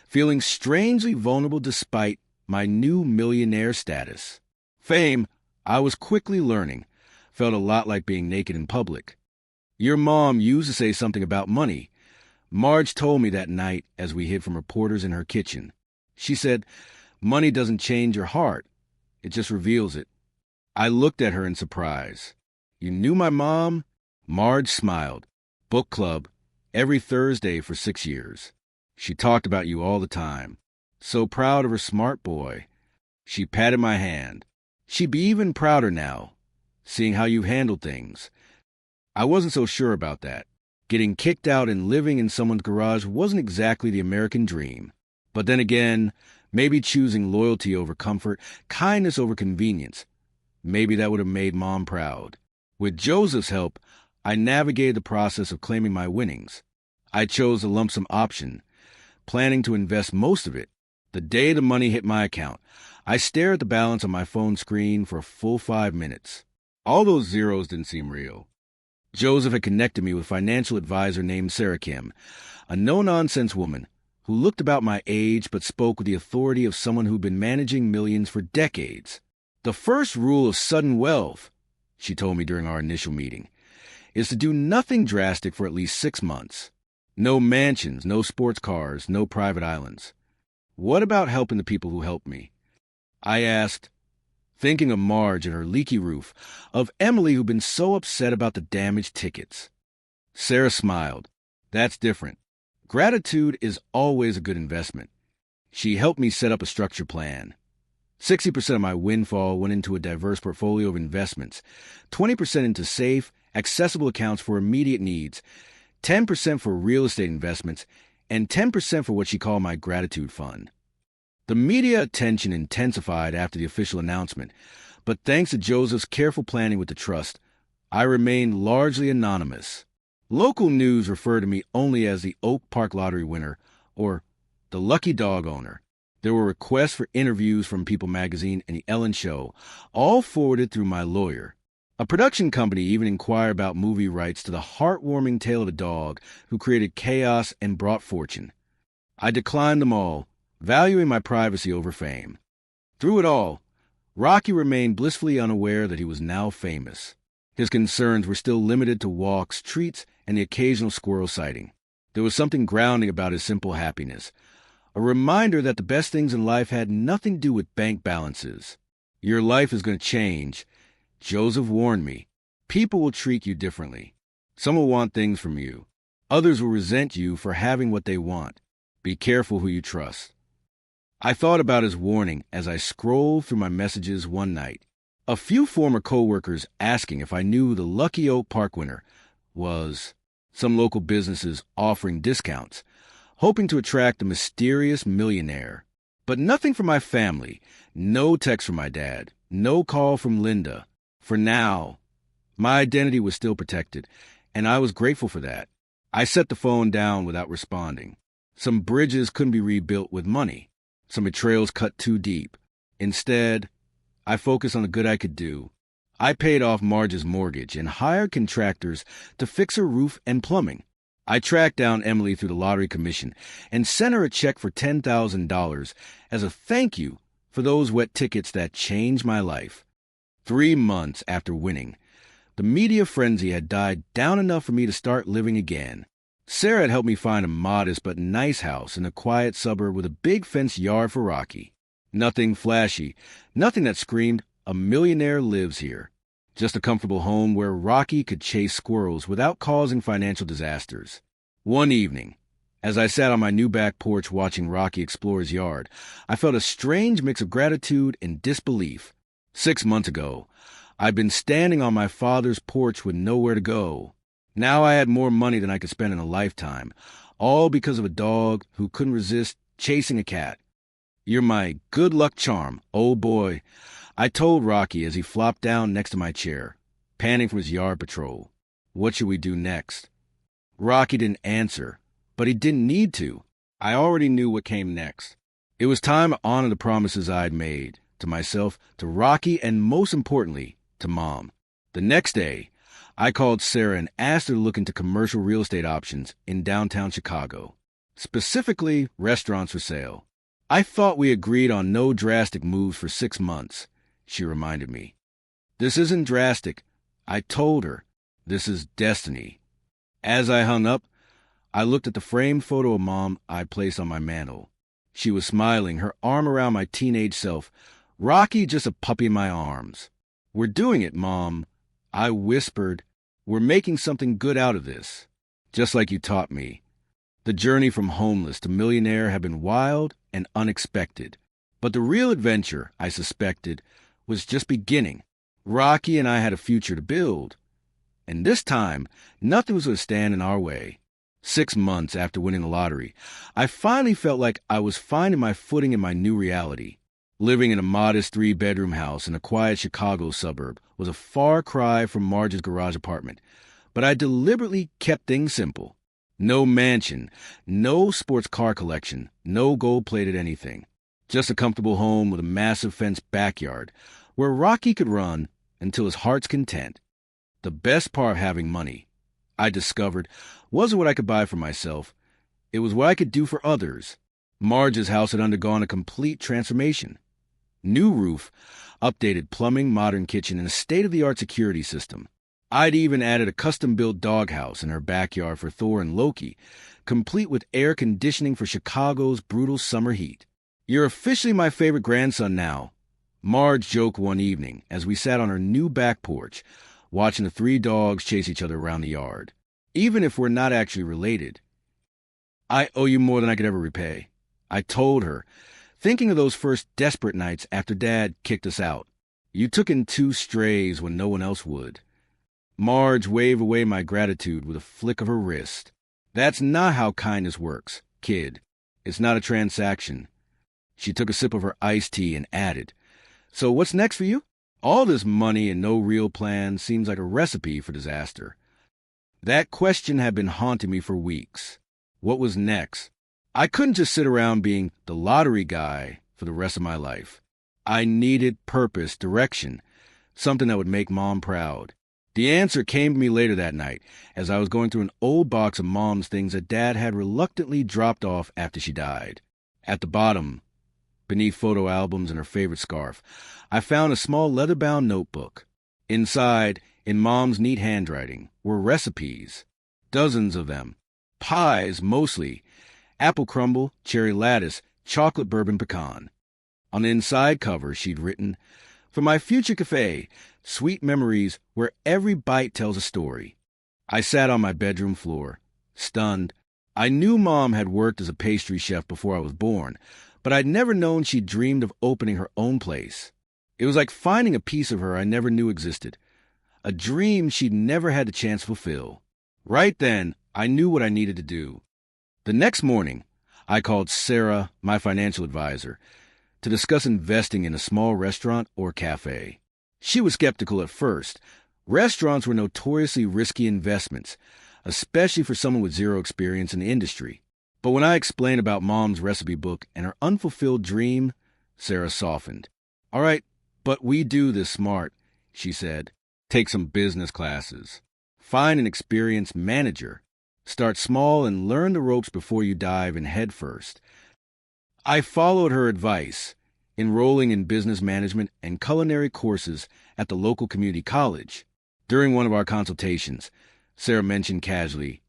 feeling strangely vulnerable despite my new millionaire status. Fame, I was quickly learning, felt a lot like being naked in public. Your mom used to say something about money. Marge told me that night as we hid from reporters in her kitchen. She said, "Money doesn't change your heart. It just reveals it." I looked at her in surprise. "You knew my mom?" Marge smiled. "Book club. Every Thursday for 6 years. She talked about you all the time. So proud of her smart boy." She patted my hand. "She'd be even prouder now, seeing how you've handled things." I wasn't so sure about that. Getting kicked out and living in someone's garage wasn't exactly the American dream. But then again, maybe choosing loyalty over comfort, kindness over convenience, maybe that would have made Mom proud. With Joseph's help, I navigated the process of claiming my winnings. I chose the lump sum option, planning to invest most of it. The day the money hit my account, I stared at the balance on my phone screen for a full 5 minutes. All those zeros didn't seem real. Joseph had connected me with a financial advisor named Sarah Kim, a no-nonsense woman who looked about my age but spoke with the authority of someone who'd been managing millions for decades. "The first rule of sudden wealth," she told me during our initial meeting, "is to do nothing drastic for at least 6 months. No mansions, no sports cars, no private islands. What about helping the people who helped me? I asked, thinking of Marge and her leaky roof, of Emily who'd been so upset about the damaged tickets. Sarah smiled. That's different. Gratitude is always a good investment. She helped me set up a structure plan. 60% of my windfall went into a diverse portfolio of investments, 20% into safe, accessible accounts for immediate needs, 10% for real estate investments, and 10% for what she called my gratitude fund. The media attention intensified after the official announcement, but thanks to Joseph's careful planning with the trust, I remained largely anonymous. Local news referred to me only as the Oak Park Lottery winner or the lucky dog owner. There were requests for interviews from People magazine and The Ellen Show, all forwarded through my lawyer. A production company even inquired about movie rights to the heartwarming tale of a dog who created chaos and brought fortune. I declined them all, valuing my privacy over fame. Through it all, Rocky remained blissfully unaware that he was now famous. His concerns were still limited to walks, treats, and the occasional squirrel sighting. There was something grounding about his simple happiness, a reminder that the best things in life had nothing to do with bank balances. Your life is going to change. Joseph warned me. People will treat you differently. Some will want things from you. Others will resent you for having what they want. Be careful who you trust. I thought about his warning as I scrolled through my messages one night. A few former co-workers asking if I knew who the lucky Oak Park winner was. Some local businesses offering discounts, hoping to attract the mysterious millionaire. But nothing from my family. No text from my dad. No call from Linda. For now, my identity was still protected, and I was grateful for that. I set the phone down without responding. Some bridges couldn't be rebuilt with money. Some betrayals cut too deep. Instead, I focused on the good I could do. I paid off Marge's mortgage and hired contractors to fix her roof and plumbing. I tracked down Emily through the lottery commission and sent her a check for $10,000 as a thank you for those wet tickets that changed my life. 3 months after winning, the media frenzy had died down enough for me to start living again. Sarah had helped me find a modest but nice house in a quiet suburb with a big fenced yard for Rocky. Nothing flashy, nothing that screamed, "A millionaire lives here." Just a comfortable home where Rocky could chase squirrels without causing financial disasters. One evening, as I sat on my new back porch watching Rocky explore his yard, I felt a strange mix of gratitude and disbelief. 6 months ago, I'd been standing on my father's porch with nowhere to go. Now I had more money than I could spend in a lifetime, all because of a dog who couldn't resist chasing a cat. "You're my good luck charm, old boy," I told Rocky as he flopped down next to my chair, panting from his yard patrol. What should we do next? Rocky didn't answer, but he didn't need to. I already knew what came next. It was time to honor the promises I'd made, to myself, to Rocky, and most importantly, to Mom. The next day, I called Sarah and asked her to look into commercial real estate options in downtown Chicago, specifically restaurants for sale. I thought we agreed on no drastic moves for 6 months, she reminded me. This isn't drastic, I told her. This is destiny. As I hung up, I looked at the framed photo of Mom I placed on my mantel. She was smiling, her arm around my teenage self. Rocky just a puppy in my arms. "We're doing it, Mom," I whispered. "We're making something good out of this, just like you taught me." The journey from homeless to millionaire had been wild and unexpected. But the real adventure, I suspected, was just beginning. Rocky and I had a future to build. And this time, nothing was going to stand in our way. 6 months after winning the lottery, I finally felt like I was finding my footing in my new reality. Living in a modest 3-bedroom house in a quiet Chicago suburb was a far cry from Marge's garage apartment, but I deliberately kept things simple. No mansion, no sports car collection, no gold-plated anything. Just a comfortable home with a massive fenced backyard where Rocky could run until his heart's content. The best part of having money, I discovered, wasn't what I could buy for myself. It was what I could do for others. Marge's house had undergone a complete transformation. New roof, updated plumbing, modern kitchen, and a state-of-the-art security system. I'd even added a custom-built doghouse in her backyard for Thor and Loki, complete with air conditioning for Chicago's brutal summer heat. "You're officially my favorite grandson now," Marge joked one evening as we sat on her new back porch, watching the three dogs chase each other around the yard. "Even if we're not actually related, I owe you more than I could ever repay," I told her, thinking of those first desperate nights after Dad kicked us out. "You took in 2 strays when no one else would." Marge waved away my gratitude with a flick of her wrist. "That's not how kindness works, kid. It's not a transaction." She took a sip of her iced tea and added, "So what's next for you?" All this money and no real plan seems like a recipe for disaster. That question had been haunting me for weeks. What was next? I couldn't just sit around being the lottery guy for the rest of my life. I needed purpose, direction, something that would make Mom proud. The answer came to me later that night as I was going through an old box of Mom's things that Dad had reluctantly dropped off after she died. At the bottom, beneath photo albums and her favorite scarf, I found a small leather-bound notebook. Inside, in Mom's neat handwriting, were recipes. Dozens of them. Pies, mostly. Apple crumble, cherry lattice, chocolate bourbon pecan. On the inside cover, she'd written, "For my future cafe, sweet memories where every bite tells a story." I sat on my bedroom floor, stunned. I knew Mom had worked as a pastry chef before I was born, but I'd never known she'd dreamed of opening her own place. It was like finding a piece of her I never knew existed, a dream she'd never had the chance to fulfill. Right then, I knew what I needed to do. The next morning, I called Sarah, my financial advisor, to discuss investing in a small restaurant or cafe. She was skeptical at first. Restaurants were notoriously risky investments, especially for someone with zero experience in the industry. But when I explained about Mom's recipe book and her unfulfilled dream, Sarah softened. "All right, but we do this smart," she said. "Take some business classes. Find an experienced manager. Start small and learn the ropes before you dive in head first." I followed her advice, enrolling in business management and culinary courses at the local community college. During one of our consultations, Sarah mentioned casually,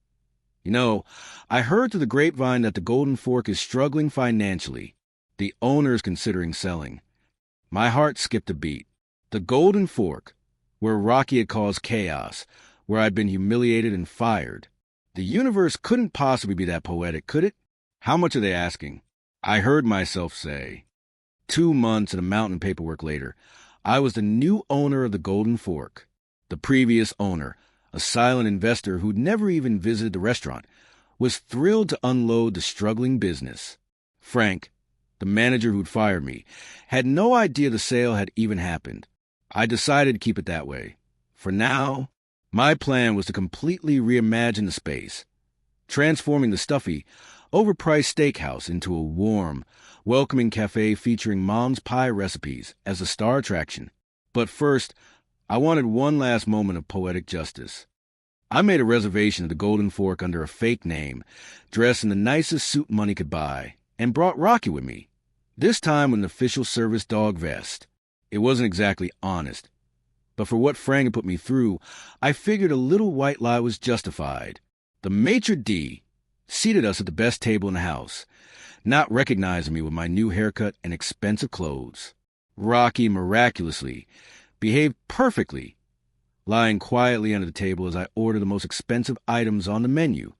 "You know, I heard through the grapevine that the Golden Fork is struggling financially. The owner is considering selling." My heart skipped a beat. The Golden Fork, where Rocky had caused chaos, where I'd been humiliated and fired. The universe couldn't possibly be that poetic, could it? "How much are they asking?" I heard myself say. 2 months and a mountain of paperwork later, I was the new owner of the Golden Fork. The previous owner, a silent investor who'd never even visited the restaurant, was thrilled to unload the struggling business. Frank, the manager who'd fired me, had no idea the sale had even happened. I decided to keep it that way. For now, my plan was to completely reimagine the space, transforming the stuffy, overpriced steakhouse into a warm, welcoming cafe featuring Mom's pie recipes as a star attraction. But first, I wanted one last moment of poetic justice. I made a reservation at the Golden Fork under a fake name, dressed in the nicest suit money could buy, and brought Rocky with me, this time with an official service dog vest. It wasn't exactly honest, but for what Frank had put me through, I figured a little white lie was justified. The maitre d' seated us at the best table in the house, not recognizing me with my new haircut and expensive clothes. Rocky miraculously behaved perfectly, lying quietly under the table as I ordered the most expensive items on the menu.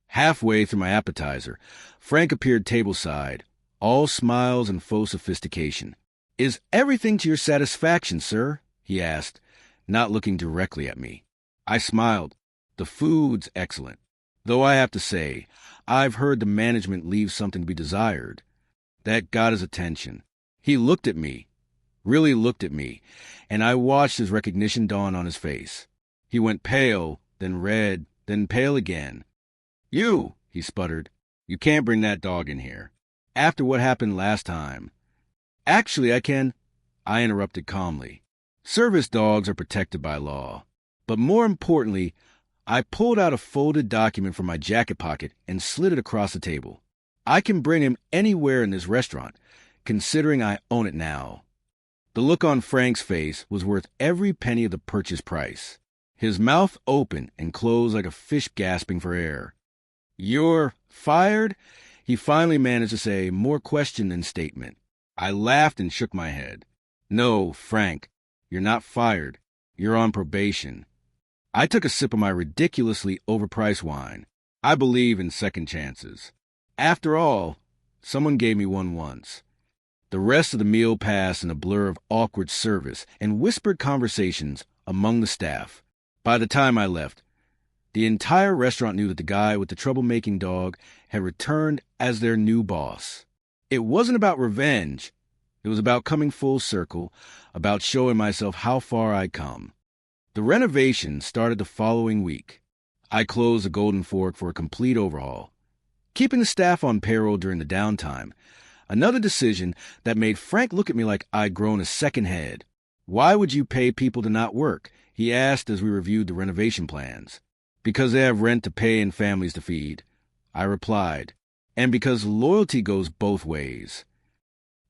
Halfway through my appetizer, Frank appeared tableside, all smiles and faux sophistication. "Is everything to your satisfaction, sir?" he asked, not looking directly at me. I smiled. "The food's excellent. Though I have to say, I've heard the management leaves something to be desired." That got his attention. He looked at me, really looked at me, and I watched his recognition dawn on his face. He went pale, then red, then pale again. "You," he sputtered, "you can't bring that dog in here. After what happened last time." "Actually, I can," I interrupted calmly. Service dogs are protected by law. But more importantly, I pulled out a folded document from my jacket pocket and slid it across the table. "I can bring him anywhere in this restaurant, considering I own it now." The look on Frank's face was worth every penny of the purchase price. His mouth opened and closed like a fish gasping for air. "You're fired?" He finally managed to say, more question than statement. I laughed and shook my head. "No, Frank, you're not fired. You're on probation." I took a sip of my ridiculously overpriced wine. I believe in second chances. After all, someone gave me one once. The rest of the meal passed in a blur of awkward service and whispered conversations among the staff. By the time I left, the entire restaurant knew that the guy with the troublemaking dog had returned as their new boss. It wasn't about revenge. It was about coming full circle, about showing myself how far I'd come. The renovation started the following week. I closed the Golden Fork for a complete overhaul, keeping the staff on payroll during the downtime. Another decision that made Frank look at me like I'd grown a second head. "Why would you pay people to not work?" he asked as we reviewed the renovation plans. "Because they have rent to pay and families to feed," I replied, "and because loyalty goes both ways."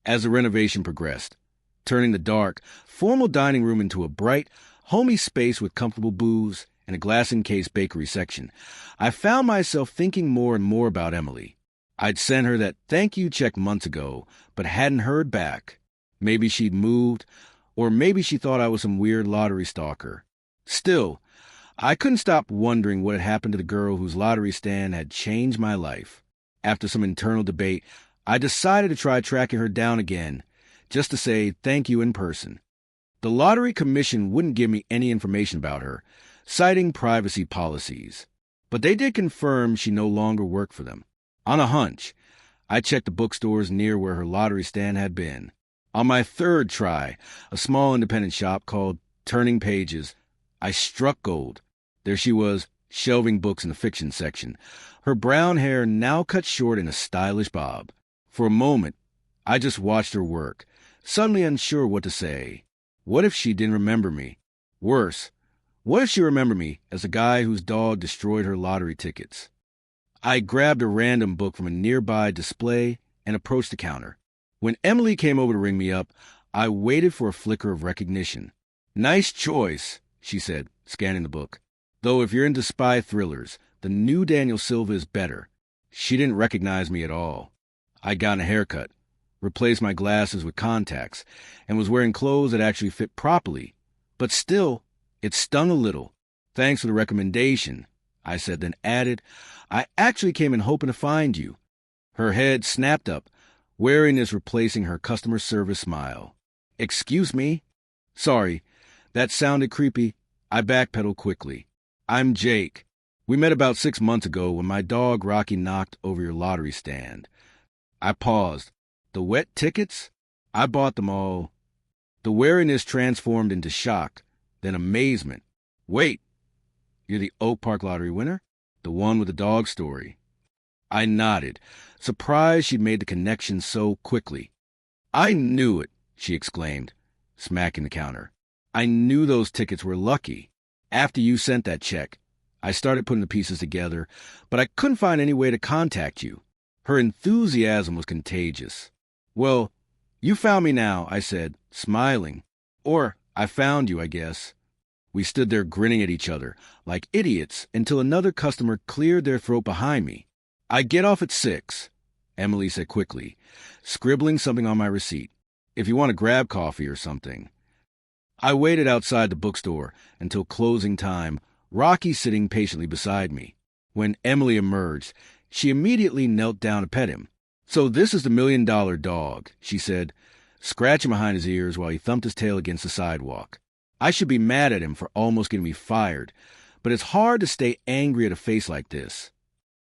As the renovation progressed, turning the dark, formal dining room into a bright, homey space with comfortable booths and a glass-encased bakery section, I found myself thinking more and more about Emily. I'd sent her that thank you check months ago, but hadn't heard back. Maybe she'd moved, or maybe she thought I was some weird lottery stalker. Still, I couldn't stop wondering what had happened to the girl whose lottery stand had changed my life. After some internal debate, I decided to try tracking her down again, just to say thank you in person. The lottery commission wouldn't give me any information about her, citing privacy policies. But they did confirm she no longer worked for them. On a hunch, I checked the bookstores near where her lottery stand had been. On my third try, a small independent shop called Turning Pages, I struck gold. There she was, shelving books in the fiction section, her brown hair now cut short in a stylish bob. For a moment, I just watched her work, suddenly unsure what to say. What if she didn't remember me? Worse, what if she remembered me as the guy whose dog destroyed her lottery tickets? I grabbed a random book from a nearby display and approached the counter. When Emily came over to ring me up, I waited for a flicker of recognition. "Nice choice," she said, scanning the book. "Though if you're into spy thrillers, the new Daniel Silva is better." She didn't recognize me at all. I'd gotten a haircut, replaced my glasses with contacts, and was wearing clothes that actually fit properly. But still, it stung a little. "Thanks for the recommendation," I said, then added, "I actually came in hoping to find you." Her head snapped up, wariness replacing her customer service smile. "Excuse me?" "Sorry, that sounded creepy." I backpedaled quickly. "I'm Jake. We met about 6 months ago when my dog Rocky knocked over your lottery stand." I paused. "The wet tickets? I bought them all." The wariness transformed into shock, then amazement. "Wait, you're the Oak Park lottery winner? The one with the dog story?" I nodded, surprised she'd made the connection so quickly. "I knew it," she exclaimed, smacking the counter. "I knew those tickets were lucky. After you sent that check, I started putting the pieces together, but I couldn't find any way to contact you." Her enthusiasm was contagious. "Well, you found me now," I said, smiling. "Or I found you, I guess." We stood there grinning at each other, like idiots, until another customer cleared their throat behind me. "I get off at 6, Emily said quickly, scribbling something on my receipt. "If you want to grab coffee or something." I waited outside the bookstore until closing time, Rocky sitting patiently beside me. When Emily emerged, she immediately knelt down to pet him. "So this is the $1 million dog," she said, scratching behind his ears while he thumped his tail against the sidewalk. I should be mad at him for almost getting me fired, but it's hard to stay angry at a face like this.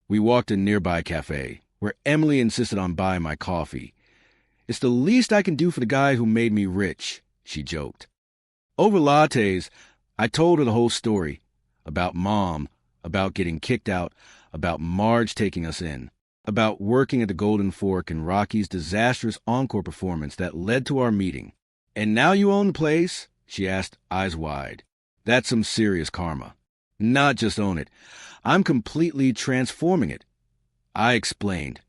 We walked to a nearby cafe, where Emily insisted on buying my coffee. "It's the least I can do for the guy who made me rich," she joked. Over lattes, I told her the whole story. About Mom, about getting kicked out, about Marge taking us in, about working at the Golden Fork and Rocky's disastrous encore performance that led to our meeting. "And now you own the place?" she asked, eyes wide. "That's some serious karma." "Not just own it. I'm completely transforming it," I explained,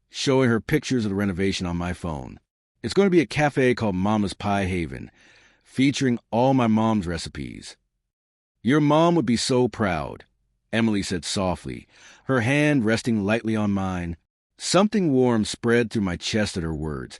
showing her pictures of the renovation on my phone. "It's going to be a cafe called Mama's Pie Haven, featuring all my mom's recipes." Your mom would be so proud, Emily said softly, her hand resting lightly on mine. Something warm spread through my chest at her words,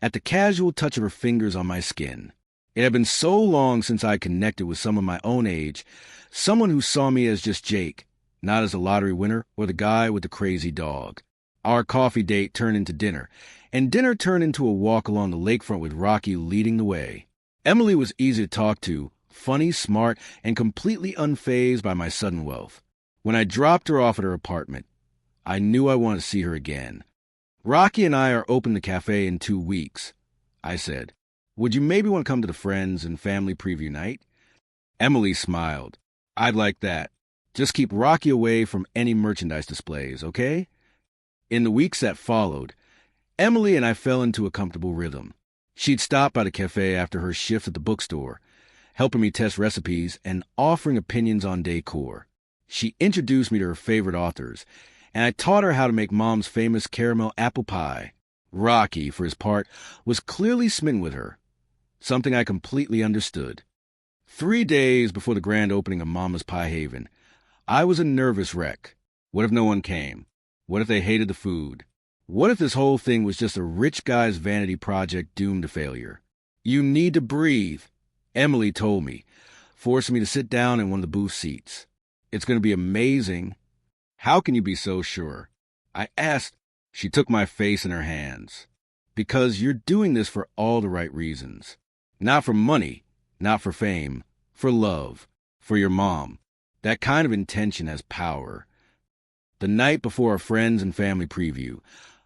at the casual touch of her fingers on my skin. It had been so long since I connected with someone my own age, someone who saw me as just Jake, not as a lottery winner or the guy with the crazy dog. Our coffee date turned into dinner, and dinner turned into a walk along the lakefront with Rocky leading the way. Emily was easy to talk to, funny, smart, and completely unfazed by my sudden wealth. When I dropped her off at her apartment, I knew I wanted to see her again. Rocky and I are open the cafe in 2 weeks, I said. Would you maybe want to come to the friends and family preview night? Emily smiled. I'd like that. Just keep Rocky away from any merchandise displays, okay? In the weeks that followed, Emily and I fell into a comfortable rhythm. She'd stop by the cafe after her shift at the bookstore, helping me test recipes and offering opinions on decor. She introduced me to her favorite authors, and I taught her how to make Mom's famous caramel apple pie. Rocky, for his part, was clearly smitten with her, something I completely understood. 3 days before the grand opening of Mama's Pie Haven, I was a nervous wreck. What if no one came? What if they hated the food? What if this whole thing was just a rich guy's vanity project doomed to failure? You need to breathe, Emily told me, forcing me to sit down in one of the booth seats. It's going to be amazing. How can you be so sure? I asked. She took my face in her hands. Because you're doing this for all the right reasons. Not for money, not for fame, for love, for your mom. That kind of intention has power. The night before our friends and family preview,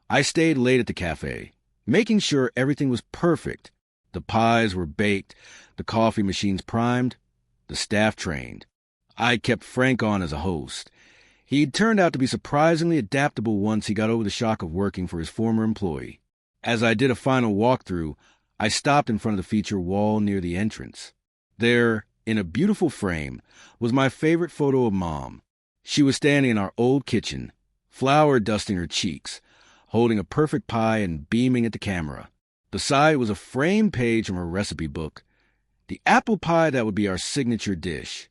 I stayed late at the cafe, making sure everything was perfect. The pies were baked, the coffee machines primed, the staff trained. I kept Frank on as a host. He'd turned out to be surprisingly adaptable once he got over the shock of working for his former employee. As I did a final walkthrough, I stopped in front of the feature wall near the entrance. There, in a beautiful frame, was my favorite photo of Mom. She was standing in our old kitchen, flour dusting her cheeks, holding a perfect pie and beaming at the camera. Beside was a framed page from her recipe book, the apple pie that would be our signature dish.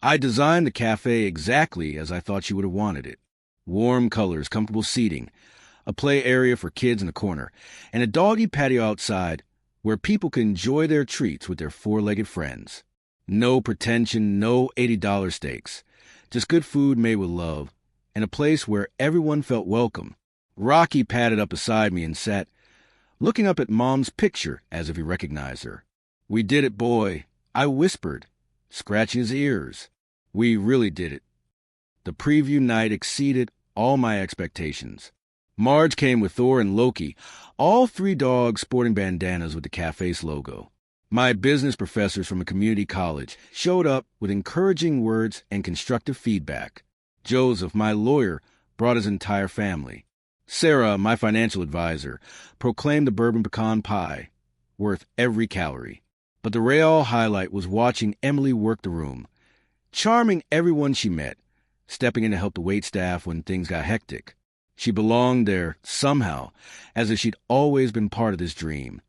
I designed the cafe exactly as I thought she would have wanted it. Warm colors, comfortable seating, a play area for kids in the corner, and a doggy patio outside where people could enjoy their treats with their four-legged friends. No pretension, no $80 steaks. Just good food made with love, and a place where everyone felt welcome. Rocky padded up beside me and sat, looking up at Mom's picture as if he recognized her. We did it, boy, I whispered, scratching his ears. We really did it. The preview night exceeded all my expectations. Marge came with Thor and Loki, all 3 dogs sporting bandanas with the cafe's logo. My business professors from a community college showed up with encouraging words and constructive feedback. Joseph, my lawyer, brought his entire family. Sarah, my financial advisor, proclaimed the bourbon pecan pie, worth every calorie. But the real highlight was watching Emily work the room, charming everyone she met, stepping in to help the waitstaff when things got hectic. She belonged there, somehow, as if she'd always been part of this dream.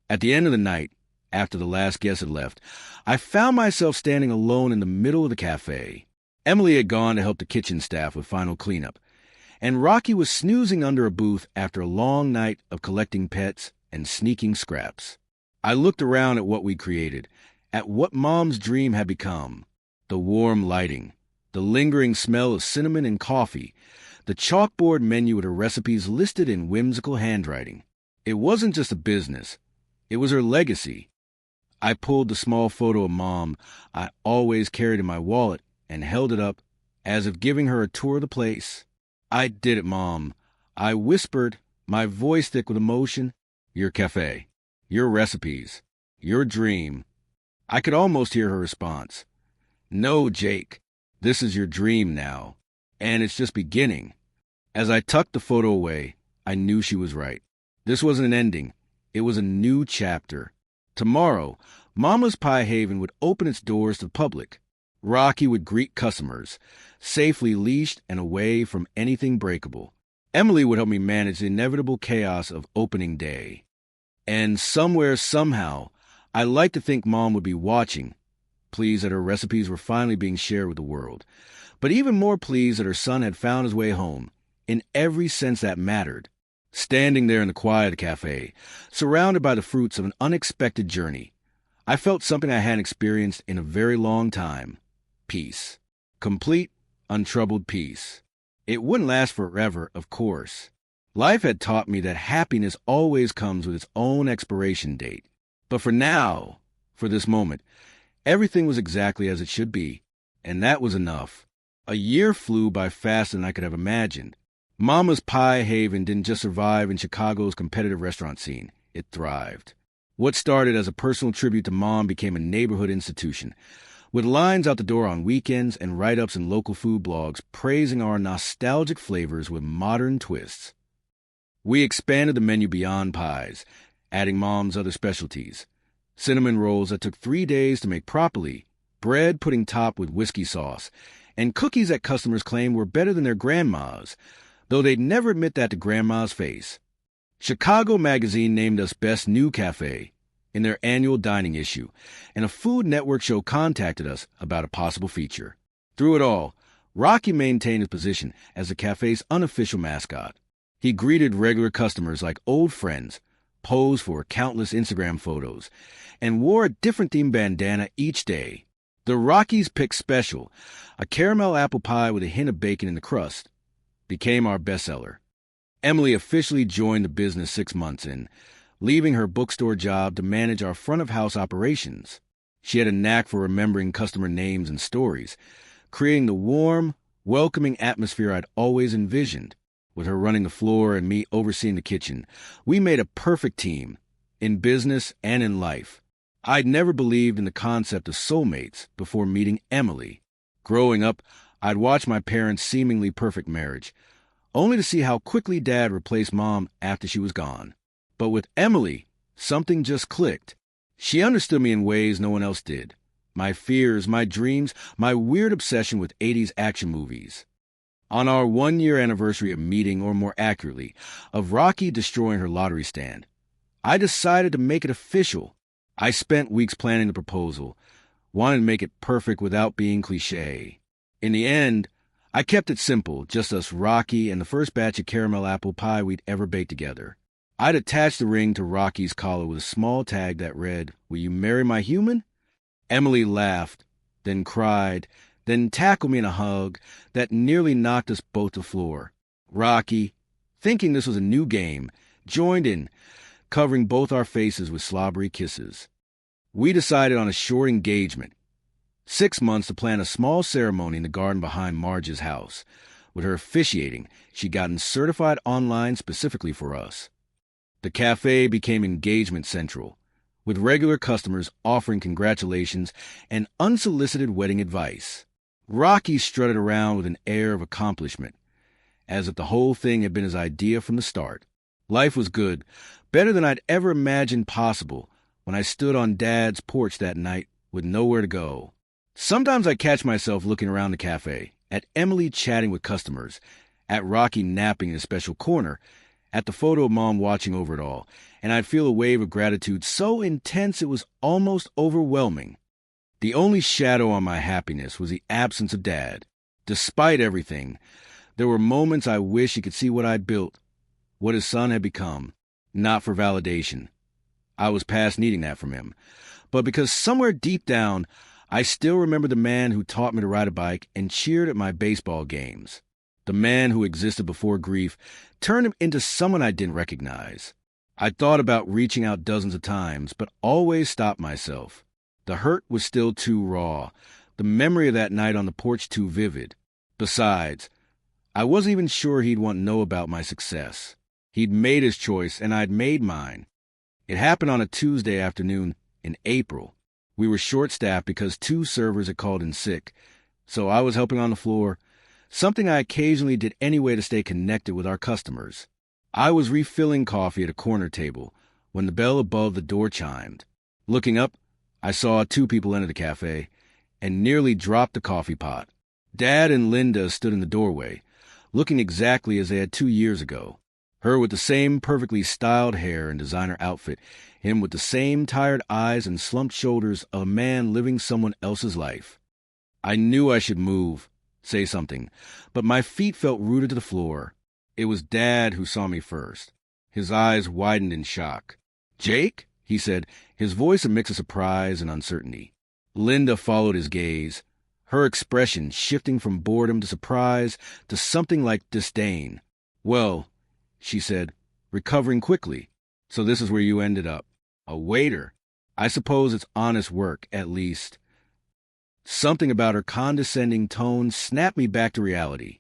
At the end of the night, after the last guest had left, I found myself standing alone in the middle of the cafe. Emily had gone to help the kitchen staff with final cleanup, and Rocky was snoozing under a booth after a long night of collecting pets and sneaking scraps. I looked around at what we'd created, at what Mom's dream had become. The warm lighting, the lingering smell of cinnamon and coffee, the chalkboard menu with her recipes listed in whimsical handwriting. It wasn't just a business. It was her legacy. I pulled the small photo of Mom I always carried in my wallet and held it up as if giving her a tour of the place. I did it, Mom. I whispered, my voice thick with emotion. Your cafe. Your recipes. Your dream. I could almost hear her response. No, Jake. This is your dream now. And it's just beginning. As I tucked the photo away, I knew she was right. This wasn't an ending. It was a new chapter. Tomorrow, Mama's Pie Haven would open its doors to the public. Rocky would greet customers, safely leashed and away from anything breakable. Emily would help me manage the inevitable chaos of opening day. And somewhere, somehow, I like to think Mom would be watching, pleased that her recipes were finally being shared with the world, but even more pleased that her son had found his way home, in every sense that mattered. Standing there in the quiet of the cafe, surrounded by the fruits of an unexpected journey, I felt something I hadn't experienced in a very long time. Peace. Complete, untroubled peace. It wouldn't last forever, of course. Life had taught me that happiness always comes with its own expiration date. But for now, for this moment, everything was exactly as it should be, and that was enough. A year flew by faster than I could have imagined. Mama's Pie Haven didn't just survive in Chicago's competitive restaurant scene. It thrived. What started as a personal tribute to Mom became a neighborhood institution, with lines out the door on weekends and write-ups in local food blogs praising our nostalgic flavors with modern twists. We expanded the menu beyond pies, adding Mom's other specialties. Cinnamon rolls that took 3 days to make properly, bread pudding topped with whiskey sauce, and cookies that customers claimed were better than their grandma's, though they'd never admit that to Grandma's face. Chicago Magazine named us Best New Cafe in their annual dining issue, and a Food Network show contacted us about a possible feature. Through it all, Rocky maintained his position as the cafe's unofficial mascot. He greeted regular customers like old friends, posed for countless Instagram photos, and wore a different themed bandana each day. The Rocky's Pick Special, a caramel apple pie with a hint of bacon in the crust, became our bestseller. Emily officially joined the business 6 months in, leaving her bookstore job to manage our front-of-house operations. She had a knack for remembering customer names and stories, creating the warm, welcoming atmosphere I'd always envisioned. With her running the floor and me overseeing the kitchen, we made a perfect team, in business and in life. I'd never believed in the concept of soulmates before meeting Emily. Growing up, I'd watched my parents' seemingly perfect marriage, only to see how quickly Dad replaced Mom after she was gone. But with Emily, something just clicked. She understood me in ways no one else did. My fears, my dreams, my weird obsession with 80s action movies. On our 1-year anniversary of meeting, or more accurately, of Rocky destroying her lottery stand, I decided to make it official. I spent weeks planning the proposal, wanting to make it perfect without being cliché. In the end, I kept it simple, just us, Rocky, and the first batch of caramel apple pie we'd ever baked together. I'd attached the ring to Rocky's collar with a small tag that read, "Will you marry my human?" Emily laughed, then cried, then tackled me in a hug that nearly knocked us both to the floor. Rocky, thinking this was a new game, joined in, covering both our faces with slobbery kisses. We decided on a short engagement. 6 months to plan a small ceremony in the garden behind Marge's house. With her officiating, she'd gotten certified online specifically for us. The cafe became engagement central, with regular customers offering congratulations and unsolicited wedding advice. Rocky strutted around with an air of accomplishment, as if the whole thing had been his idea from the start. Life was good, better than I'd ever imagined possible when I stood on Dad's porch that night with nowhere to go. Sometimes I catch myself looking around the cafe, at Emily chatting with customers, at Rocky napping in a special corner, at the photo of Mom watching over it all, and I'd feel a wave of gratitude so intense it was almost overwhelming. The only shadow on my happiness was the absence of Dad. Despite everything, there were moments I wish he could see what I'd built, what his son had become, not for validation. I was past needing that from him, but because somewhere deep down, I still remember the man who taught me to ride a bike and cheered at my baseball games. The man who existed before grief turned him into someone I didn't recognize. I thought about reaching out dozens of times, but always stopped myself. The hurt was still too raw, the memory of that night on the porch too vivid. Besides, I wasn't even sure he'd want to know about my success. He'd made his choice, and I'd made mine. It happened on a Tuesday afternoon in April. We were short-staffed because 2 servers had called in sick, so I was helping on the floor, something I occasionally did anyway to stay connected with our customers. I was refilling coffee at a corner table when the bell above the door chimed. Looking up, I saw 2 people enter the cafe and nearly dropped the coffee pot. Dad and Linda stood in the doorway, looking exactly as they had 2 years ago. Her with the same perfectly styled hair and designer outfit, him with the same tired eyes and slumped shoulders of a man living someone else's life. I knew I should move, say something, but my feet felt rooted to the floor. It was Dad who saw me first. His eyes widened in shock. "Jake?" he said, his voice a mix of surprise and uncertainty. Linda followed his gaze, her expression shifting from boredom to surprise to something like disdain. "Well," she said, recovering quickly, "so this is where you ended up. A waiter. I suppose it's honest work, at least." Something about her condescending tone snapped me back to reality.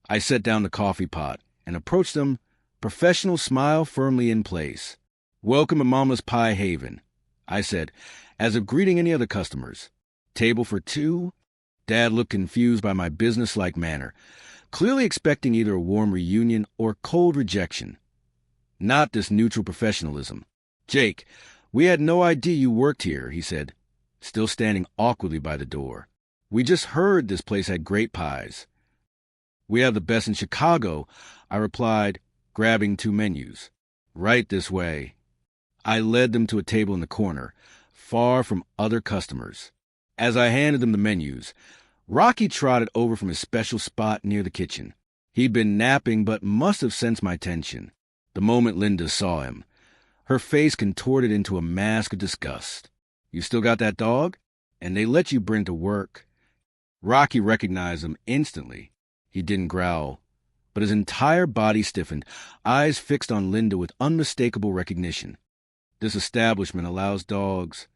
I set down the coffee pot and approached them, professional smile firmly in place. "Welcome to Mama's Pie Haven," I said, as if greeting any other customers. "Table for two?" Dad looked confused by my businesslike manner, clearly expecting either a warm reunion or cold rejection. Not this neutral professionalism. "Jake, we had no idea you worked here," he said, still standing awkwardly by the door. "We just heard this place had great pies." "We have the best in Chicago," I replied, grabbing 2 menus. "Right this way." I led them to a table in the corner, far from other customers. As I handed them the menus, Rocky trotted over from his special spot near the kitchen. He'd been napping but must have sensed my tension. The moment Linda saw him, her face contorted into a mask of disgust. "You still got that dog? And they let you bring it to work?" Rocky recognized him instantly. He didn't growl, but his entire body stiffened, eyes fixed on Linda with unmistakable recognition. "This establishment allows dogs."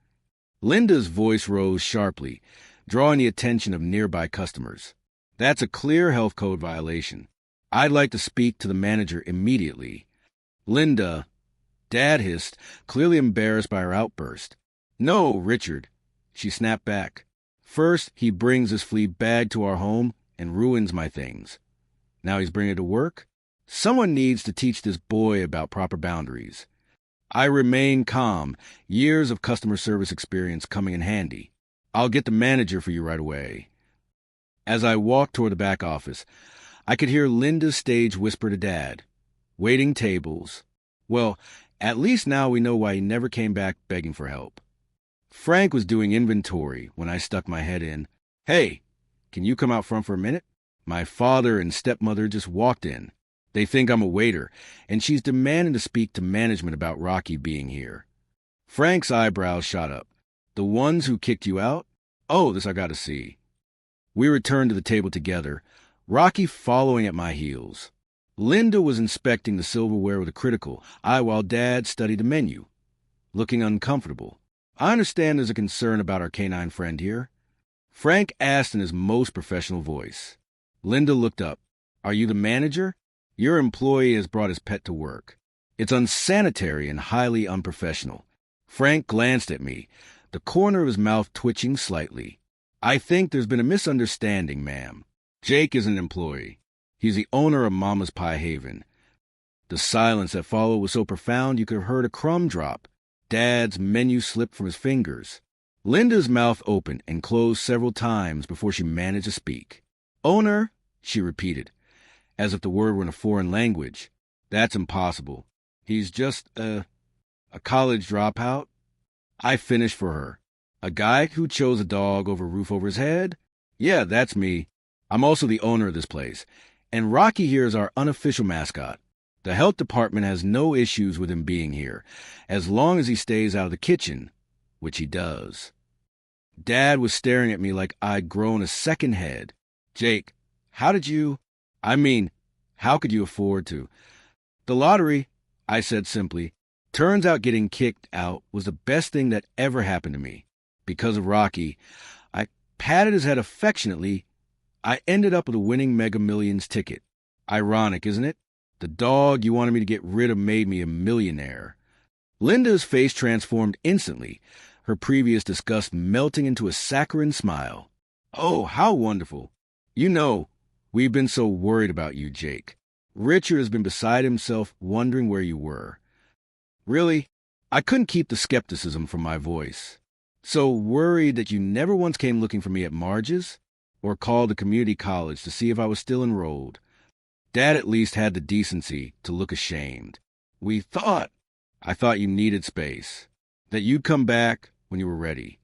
Linda's voice rose sharply, drawing the attention of nearby customers. "That's a clear health code violation. I'd like to speak to the manager immediately." "Linda," Dad hissed, clearly embarrassed by her outburst. "No, Richard," she snapped back. "First, he brings this flea bag to our home and ruins my things. Now he's bringing it to work? Someone needs to teach this boy about proper boundaries." I remained calm, years of customer service experience coming in handy. "I'll get the manager for you right away." As I walked toward the back office, I could hear Linda's stage whisper to Dad, "Waiting tables. Well, at least now we know why he never came back begging for help." Frank was doing inventory when I stuck my head in. "Hey, can you come out front for a minute? My father and stepmother just walked in. They think I'm a waiter, and she's demanding to speak to management about Rocky being here." Frank's eyebrows shot up. "The ones who kicked you out? Oh, this I gotta see." We returned to the table together, Rocky following at my heels. Linda was inspecting the silverware with a critical eye while Dad studied the menu, looking uncomfortable. "I understand there's a concern about our canine friend here," Frank asked in his most professional voice. Linda looked up. "Are you the manager? Your employee has brought his pet to work. It's unsanitary and highly unprofessional." Frank glanced at me, the corner of his mouth twitching slightly. "I think there's been a misunderstanding, ma'am. Jake is an employee. He's the owner of Mama's Pie Haven." The silence that followed was so profound you could have heard a crumb drop. Dad's menu slipped from his fingers. Linda's mouth opened and closed several times before she managed to speak. "Owner," she repeated, as if the word were in a foreign language. "That's impossible. He's just a college dropout." I finished for her. "A guy who chose a dog over a roof over his head? Yeah, that's me. I'm also the owner of this place, and Rocky here is our unofficial mascot. The health department has no issues with him being here, as long as he stays out of the kitchen, which he does." Dad was staring at me like I'd grown a second head. "Jake, how could you afford to?" "The lottery," I said simply. "Turns out getting kicked out was the best thing that ever happened to me. Because of Rocky." I patted his head affectionately. "I ended up with a winning Mega Millions ticket. Ironic, isn't it? The dog you wanted me to get rid of made me a millionaire." Linda's face transformed instantly, her previous disgust melting into a saccharine smile. "Oh, how wonderful. You know, we've been so worried about you, Jake. Richard has been beside himself wondering where you were." "Really?" I couldn't keep the skepticism from my voice. "So worried that you never once came looking for me at Marge's? Or called the community college to see if I was still enrolled?" Dad at least had the decency to look ashamed. I thought you needed space. That you'd come back when you were ready.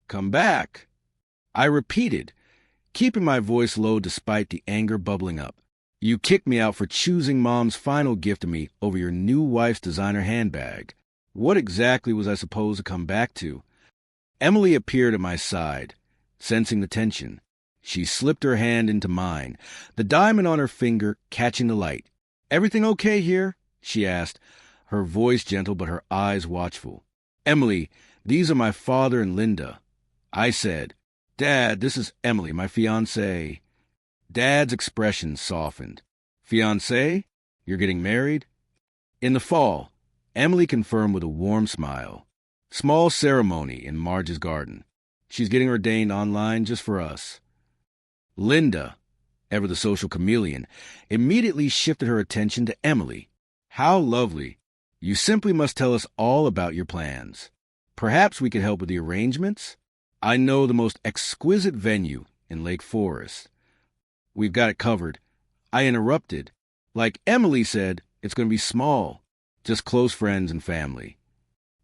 Come back? I repeated, keeping my voice low despite the anger bubbling up. You kicked me out for choosing Mom's final gift to me over your new wife's designer handbag. What exactly was I supposed to come back to? Emily appeared at my side, sensing the tension. She slipped her hand into mine, the diamond on her finger catching the light. Everything okay here? She asked, her voice gentle but her eyes watchful. Emily, these are my father and Linda. I said, Dad, this is Emily, my fiancée. Dad's expression softened. Fiancé? You're getting married? In the fall, Emily confirmed with a warm smile. Small ceremony in Marge's garden. She's getting ordained online just for us. Linda, ever the social chameleon, immediately shifted her attention to Emily. How lovely. You simply must tell us all about your plans. Perhaps we could help with the arrangements? I know the most exquisite venue in Lake Forest. We've got it covered. I interrupted. Like Emily said, it's going to be small, just close friends and family.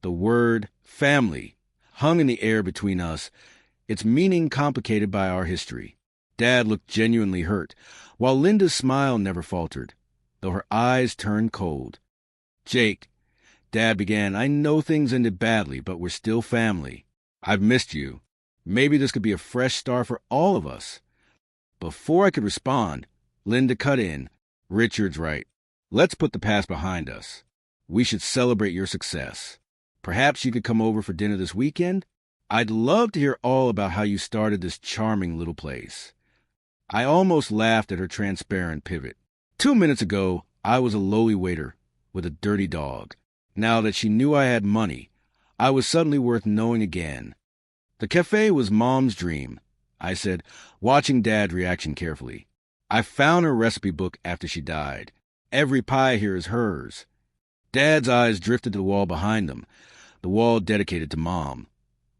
The word family hung in the air between us, its meaning complicated by our history. Dad looked genuinely hurt, while Linda's smile never faltered, though her eyes turned cold. Jake, Dad began, I know things ended badly, but we're still family. I've missed you. Maybe this could be a fresh start for all of us. Before I could respond, Linda cut in. Richard's right. Let's put the past behind us. We should celebrate your success. Perhaps you could come over for dinner this weekend? I'd love to hear all about how you started this charming little place. I almost laughed at her transparent pivot. 2 minutes ago, I was a lowly waiter with a dirty dog. Now that she knew I had money, I was suddenly worth knowing again. The cafe was Mom's dream, I said, watching Dad's reaction carefully. I found her recipe book after she died. Every pie here is hers. Dad's eyes drifted to the wall behind them, the wall dedicated to Mom,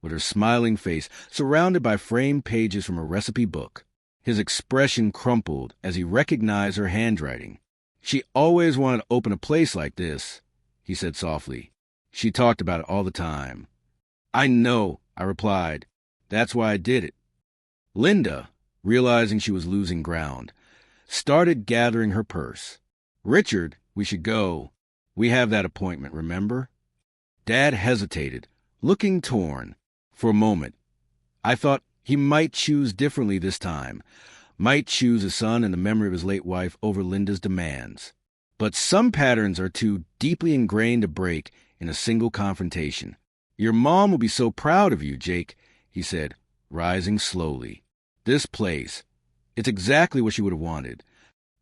with her smiling face surrounded by framed pages from her recipe book. His expression crumpled as he recognized her handwriting. She always wanted to open a place like this, he said softly. She talked about it all the time. I know, I replied. That's why I did it. Linda, realizing she was losing ground, started gathering her purse. Richard, we should go. We have that appointment, remember? Dad hesitated, looking torn. For a moment, I thought he might choose differently this time, might choose his son and the memory of his late wife over Linda's demands. But some patterns are too deeply ingrained to break in a single confrontation. Your mom will be so proud of you, Jake, he said, rising slowly. This place, it's exactly what she would have wanted.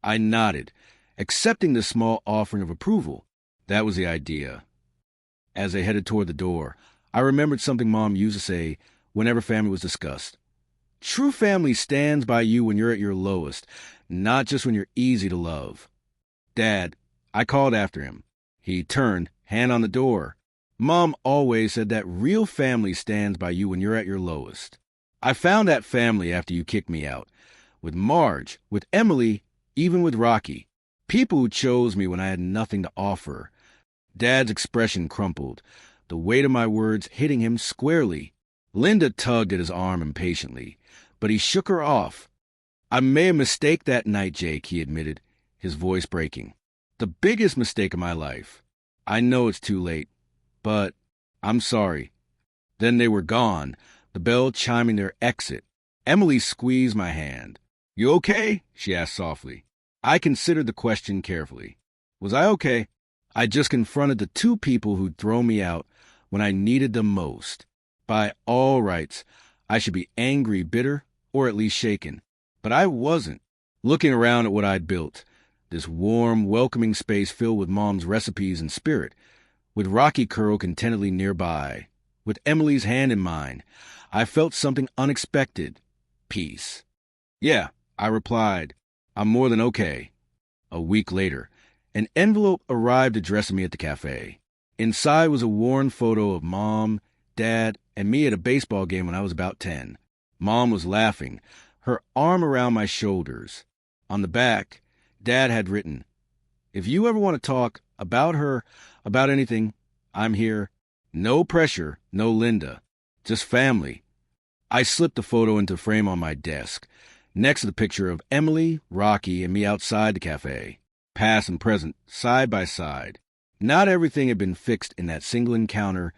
I nodded, accepting the small offering of approval. That was the idea. As they headed toward the door, I remembered something Mom used to say whenever family was discussed. True family stands by you when you're at your lowest, not just when you're easy to love. Dad, I called after him. He turned, hand on the door. Mom always said that real family stands by you when you're at your lowest. I found that family after you kicked me out. With Marge, with Emily, even with Rocky. People who chose me when I had nothing to offer. Dad's expression crumpled, the weight of my words hitting him squarely. Linda tugged at his arm impatiently, but he shook her off. I made a mistake that night, Jake, he admitted, his voice breaking. The biggest mistake of my life. I know it's too late, but I'm sorry. Then they were gone, the bell chiming their exit. Emily squeezed my hand. You okay? She asked softly. I considered the question carefully. Was I okay? I just confronted the two people who'd thrown me out when I needed them most. By all rights, I should be angry, bitter, or at least shaken. But I wasn't. Looking around at what I'd built, this warm, welcoming space filled with Mom's recipes and spirit, with Rocky curled contentedly nearby, with Emily's hand in mine, I felt something unexpected. Peace. Yeah, I replied. I'm more than okay. A week later, an envelope arrived addressing me at the cafe. Inside was a worn photo of Mom, Dad, and me at a baseball game when I was about 10. Mom was laughing, her arm around my shoulders. On the back, Dad had written, "If you ever want to talk about her, about anything, I'm here. No pressure, no Linda. Just family." I slipped the photo into frame on my desk, next to the picture of Emily, Rocky, and me outside the cafe, past and present, side by side. Not everything had been fixed in that single encounter,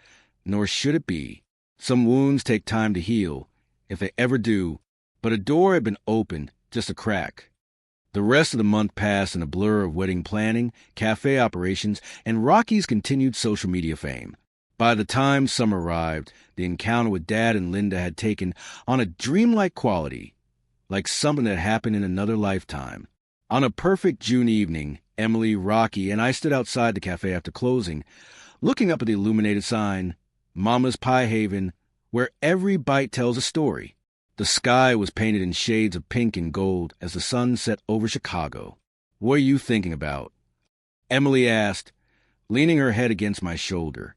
nor should it be. Some wounds take time to heal, if they ever do, but a door had been opened, just a crack. The rest of the month passed in a blur of wedding planning, cafe operations, and Rocky's continued social media fame. By the time summer arrived, the encounter with Dad and Linda had taken on a dreamlike quality, like something that happened in another lifetime. On a perfect June evening, Emily, Rocky, and I stood outside the cafe after closing, looking up at the illuminated sign, Mama's Pie Haven, where every bite tells a story. The sky was painted in shades of pink and gold as the sun set over Chicago. "What are you thinking about?" Emily asked, leaning her head against my shoulder.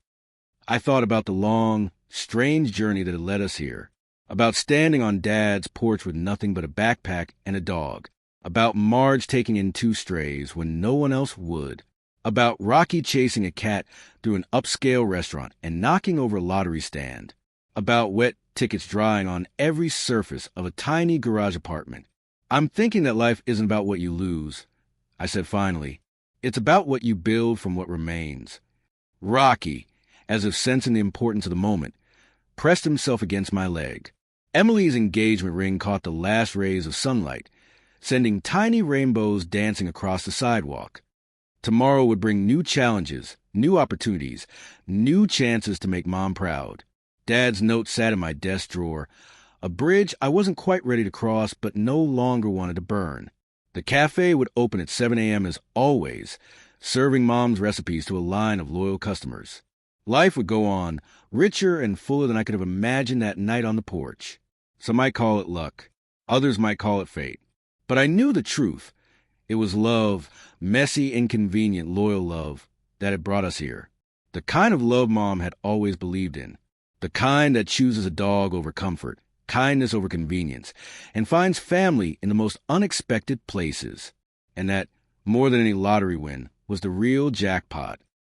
I thought about the long, strange journey that had led us here, about standing on Dad's porch with nothing but a backpack and a dog, about Marge taking in 2 strays when no one else would, about Rocky chasing a cat through an upscale restaurant and knocking over a lottery stand, about wet tickets drying on every surface of a tiny garage apartment. "I'm thinking that life isn't about what you lose," I said finally. "It's about what you build from what remains." Rocky, as if sensing the importance of the moment, pressed himself against my leg. Emily's engagement ring caught the last rays of sunlight, sending tiny rainbows dancing across the sidewalk. Tomorrow would bring new challenges, new opportunities, new chances to make Mom proud. Dad's note sat in my desk drawer, a bridge I wasn't quite ready to cross but no longer wanted to burn. The cafe would open at 7 a.m. as always, serving Mom's recipes to a line of loyal customers. Life would go on, richer and fuller than I could have imagined that night on the porch. Some might call it luck. Others might call it fate. But I knew the truth. It was love, messy, inconvenient, loyal love, that had brought us here. The kind of love Mom had always believed in. The kind that chooses a dog over comfort, kindness over convenience, and finds family in the most unexpected places. And that, more than any lottery win, was the real jackpot.